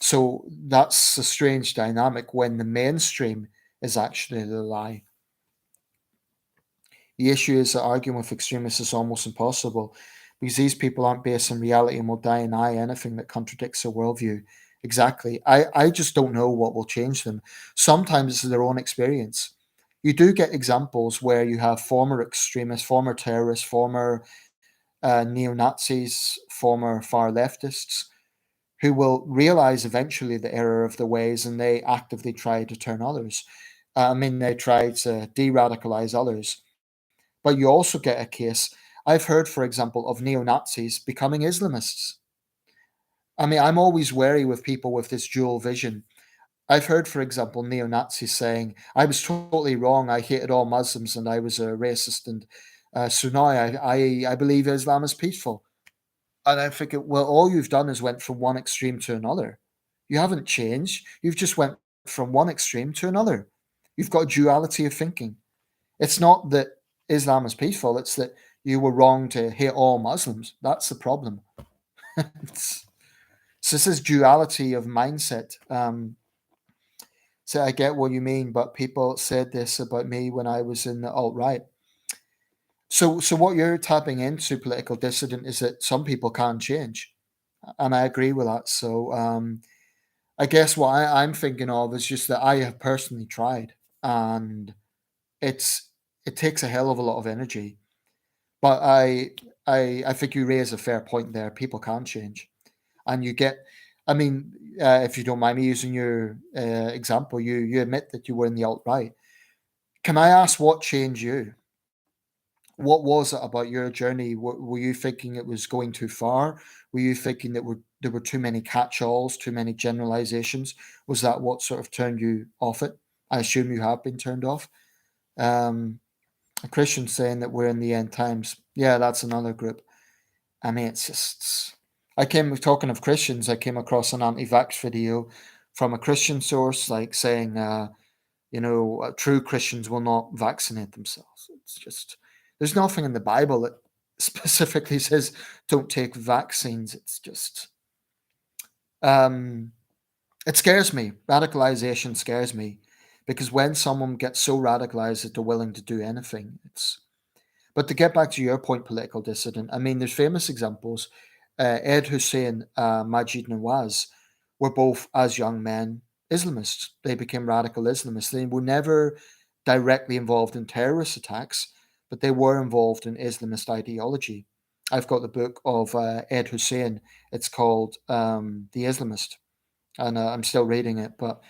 [SPEAKER 1] So that's a strange dynamic when the mainstream is actually the lie. The issue is that arguing with extremists is almost impossible because these people aren't based in reality and will deny anything that contradicts their worldview. Exactly. I just don't know what will change them. Sometimes it's their own experience. You do get examples where you have former extremists, former terrorists, former neo Nazis, former far leftists who will realize eventually the error of their ways and they actively try to turn others. I mean, they try to de radicalize others. But you also get a case, I've heard, for example, of neo Nazis becoming Islamists. I mean, I'm always wary with people with this dual vision. I've heard, for example, neo Nazis saying, I was totally wrong. I hated all Muslims and I was a racist. And so now I believe Islam is peaceful. And I think, well, all you've done is went from one extreme to another. You haven't changed. You've just went from one extreme to another. You've got a duality of thinking. It's not that Islam is peaceful, it's that you were wrong to hate all Muslims. That's the problem. So this is duality of mindset. So I get what you mean, but people said this about me when I was in the alt right. So what you're tapping into, political dissident, is that some people can change, and I agree with that. So I guess what I'm thinking of is just that I have personally tried, and it's it takes a hell of a lot of energy. But I think you raise a fair point there. People can change, and you get. I mean, if you don't mind me using your example, you admit that you were in the alt right. Can I ask what changed you? What was it about your journey? Were you thinking it was going too far? Were you thinking that there were too many catch-alls, too many generalizations? Was that what sort of turned you off it? I assume you have been turned off. Um, a Christian saying that we're in the end times. Yeah, that's another group. I mean, it's just. I came talking of Christians. I came across an anti-vax video from a Christian source, like saying, true Christians will not vaccinate themselves. It's just there's nothing in the Bible that specifically says don't take vaccines. It's just um, it scares me. Radicalization scares me because when someone gets so radicalized that they're willing to do anything, it's but to get back to your point, political dissident, I mean, there's famous examples. Ed Hussein, Majid Nawaz were both, as young men, Islamists. They became radical Islamists. They were never directly involved in terrorist attacks, but they were involved in Islamist ideology. I've got the book of Ed Hussein. It's called The Islamist, and I'm still reading it. But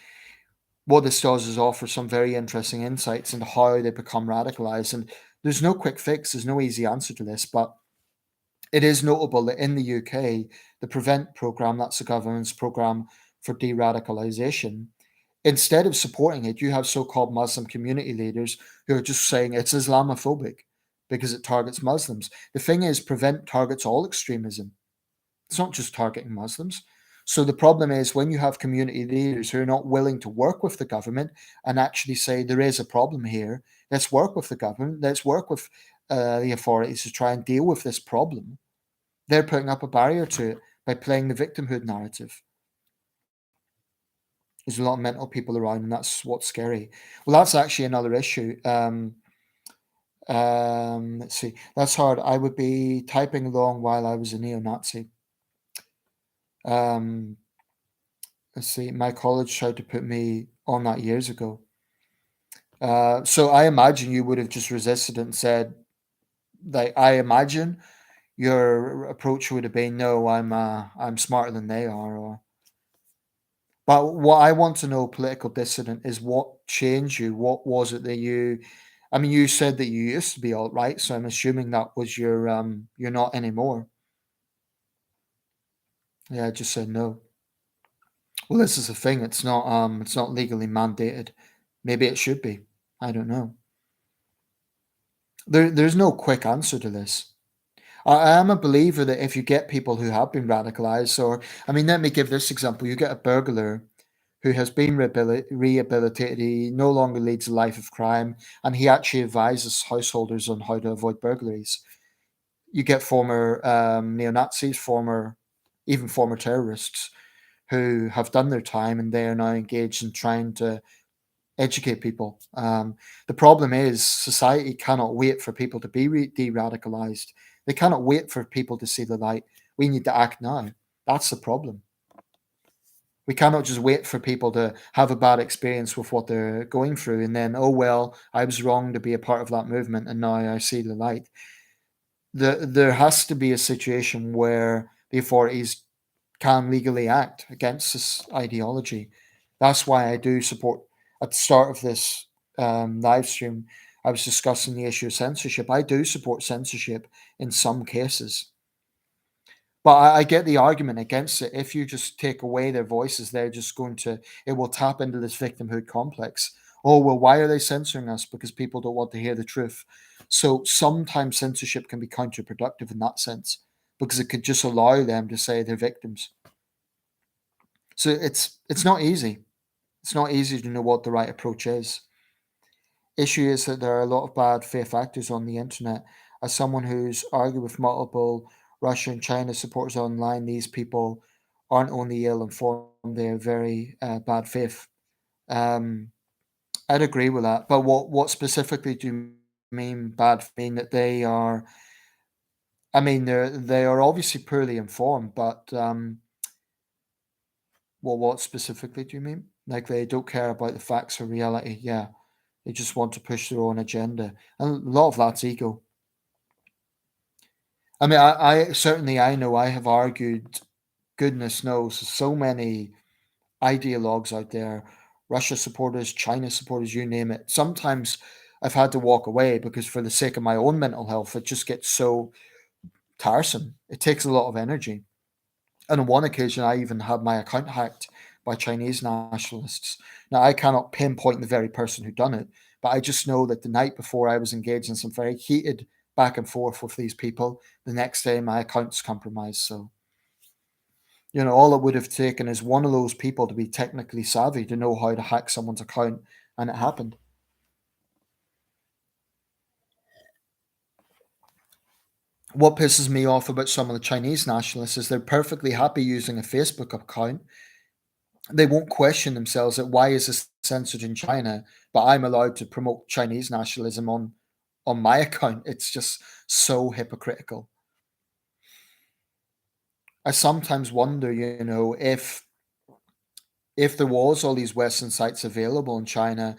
[SPEAKER 1] what this does is offer some very interesting insights into how they become radicalized. And there's no quick fix, there's no easy answer to this, but it is notable that in the UK, the Prevent program, that's the government's program for de radicalization, instead of supporting it, you have so called Muslim community leaders who are just saying it's Islamophobic because it targets Muslims. The thing is, Prevent targets all extremism. It's not just targeting Muslims. So the problem is when you have community leaders who are not willing to work with the government and actually say there is a problem here, let's work with the government, let's work with the authorities to try and deal with this problem. They're putting up a barrier to it by playing the victimhood narrative. There's a lot of mental people around, and that's what's scary. Well, that's actually another issue. Let's see. That's hard. I would be typing along while I was a neo-Nazi. Um, let's see. My college tried to put me on that years ago. So I imagine you would have just resisted it and said, like, I imagine your approach would have been, no, I'm smarter than they are. Or, but what I want to know, political dissident, is what changed you. What was it that you? I mean, you said that you used to be alt right, so I'm assuming that was your you're not anymore. Yeah, I just said no. Well, this is the thing. It's not legally mandated. Maybe it should be. I don't know. There's no quick answer to this. I am a believer that if you get people who have been radicalized, or I mean, let me give this example: you get a burglar who has been rehabilitated. He no longer leads a life of crime, and he actually advises householders on how to avoid burglaries. You get former neo Nazis, even former terrorists who have done their time and they are now engaged in trying to educate people. The problem is society cannot wait for people to be de-radicalized. They cannot wait for people to see the light. We need to act now. That's the problem. We cannot just wait for people to have a bad experience with what they're going through and then, oh well, I was wrong to be a part of that movement and now I see the light. There has to be a situation where the authorities can legally act against this ideology. That's why I do support. At the start of this live stream, I was discussing the issue of censorship. I do support censorship in some cases, but I get the argument against it. If you just take away their voices, they're just going to, it will tap into this victimhood complex. Oh, well, why are they censoring us? Because people don't want to hear the truth. So sometimes censorship can be counterproductive in that sense because it could just allow them to say they're victims. So it's not easy. It's not easy to know what the right approach is. Issue is that there are a lot of bad faith actors on the internet. As someone who's argued with multiple Russia and China supporters online, these people aren't only ill informed; they're very bad faith. Um, I'd agree with that. But what specifically do you mean bad? Mean that they are? I mean, they are obviously poorly informed, but well, what specifically do you mean? Like they don't care about the facts or reality? Yeah, they just want to push their own agenda, and a lot of that's ego. I mean, I certainly I know I have argued, goodness knows, so many ideologues out there, Russia supporters, China supporters, you name it. Sometimes I've had to walk away because for the sake of my own mental health, it just gets so tiresome. It takes a lot of energy. And on one occasion, I even had my account hacked by Chinese nationalists. Now, I cannot pinpoint the very person who done it, but I just know that the night before I was engaged in some very heated back and forth with these people. The next day, my account's compromised. So, all it would have taken is one of those people to be technically savvy to know how to hack someone's account, and it happened. What pisses me off about some of the Chinese nationalists is they're perfectly happy using a Facebook account. They won't question themselves at why is this censored in China, but I'm allowed to promote Chinese nationalism on my account. It's just so hypocritical. I sometimes wonder, if there was all these Western sites available in China,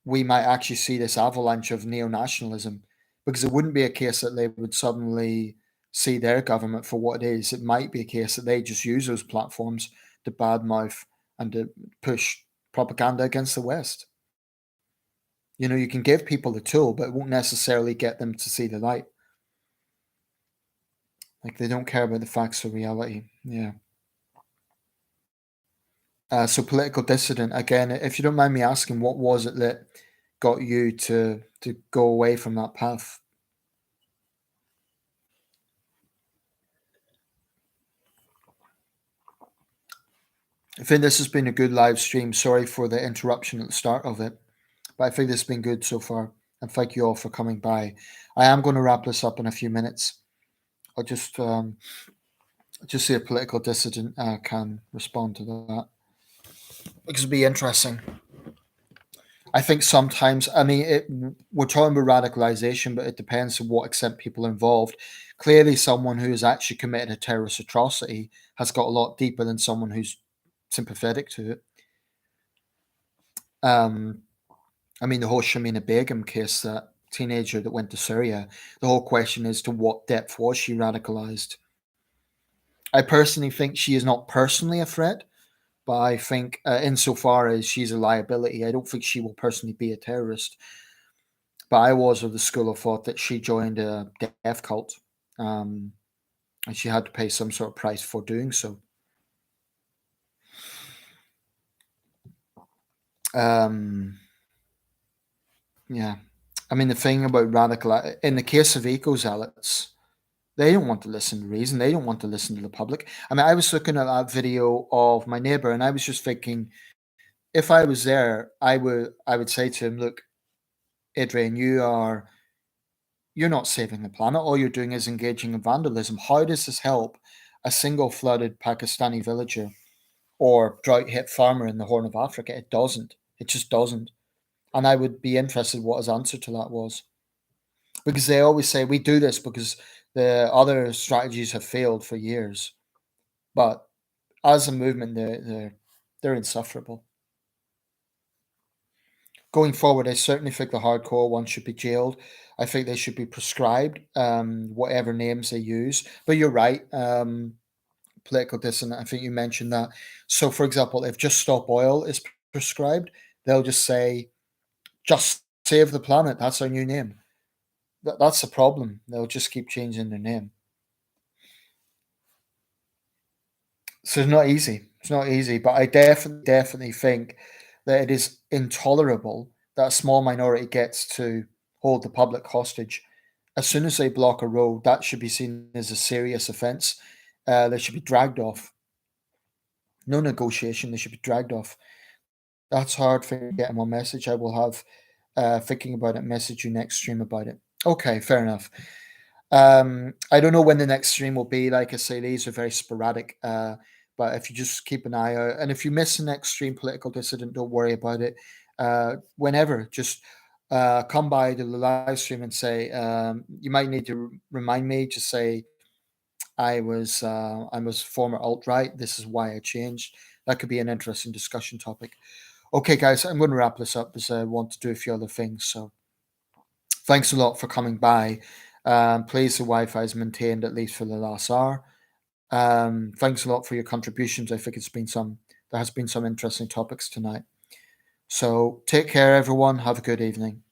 [SPEAKER 1] we might actually see this avalanche of neo-nationalism because it wouldn't be a case that they would suddenly see their government for what it is. It might be a case that they just use those platforms to badmouth and to push propaganda against the West. You can give people the tool, but it won't necessarily get them to see the light. Like they don't care about the facts or reality. Yeah. So political dissident again. If you don't mind me asking, what was it that got you to go away from that path? I think this has been a good live stream. Sorry for the interruption at the start of it, but I think this has been good so far. And thank you all for coming by. I am going to wrap this up in a few minutes. I'll just see if political dissident can respond to that because it'd be interesting. I think sometimes, I mean, we're talking about radicalization, but it depends to what extent people are involved. Clearly, someone who has actually committed a terrorist atrocity has got a lot deeper than someone who's sympathetic to it. Um, I mean, the whole Shamina Begum case, that teenager that went to Syria, the whole question is to what depth was she radicalized? I personally think she is not personally a threat, but I think, insofar as she's a liability, I don't think she will personally be a terrorist. But I was of the school of thought that she joined a death cult, um, and she had to pay some sort of price for doing so. Um, yeah, I mean the thing about radical, in the case of eco zealots, they don't want to listen to reason. They don't want to listen to the public. I mean, I was looking at that video of my neighbor, and I was just thinking, if I was there, I would say to him, "Look, Adrian, you're not saving the planet. All you're doing is engaging in vandalism. How does this help a single flooded Pakistani villager or drought hit farmer in the Horn of Africa? It doesn't. It just doesn't." And I would be interested what his answer to that was. Because they always say we do this because the other strategies have failed for years. But as a movement, they're insufferable. Going forward, I certainly think the hardcore ones should be jailed. I think they should be prescribed, whatever names they use. But you're right. Political dissonance. I think you mentioned that. So, for example, if Just Stop Oil is prescribed, they'll just say, "Just Save the Planet." That's our new name. That's the problem. They'll just keep changing their name. So it's not easy. It's not easy, but I definitely think that it is intolerable that a small minority gets to hold the public hostage. As soon as they block a road, that should be seen as a serious offence. They should be dragged off. No negotiation. They should be dragged off. That's hard for getting one message. I will have thinking about it. Message you next stream about it. Okay, fair enough. I don't know when the next stream will be. Like I say, these are very sporadic. But if you just keep an eye out, and if you miss the next stream, Political Dissident, don't worry about it. Whenever, just come by the live stream and say, you might need to remind me to say I was former alt right. This is why I changed. That could be an interesting discussion topic. Okay, guys, I'm going to wrap this up as I want to do a few other things. So thanks a lot for coming by. Please, the Wi-Fi is maintained at least for the last hour. Thanks a lot for your contributions. I think there has been some interesting topics tonight. So take care, everyone. Have a good evening.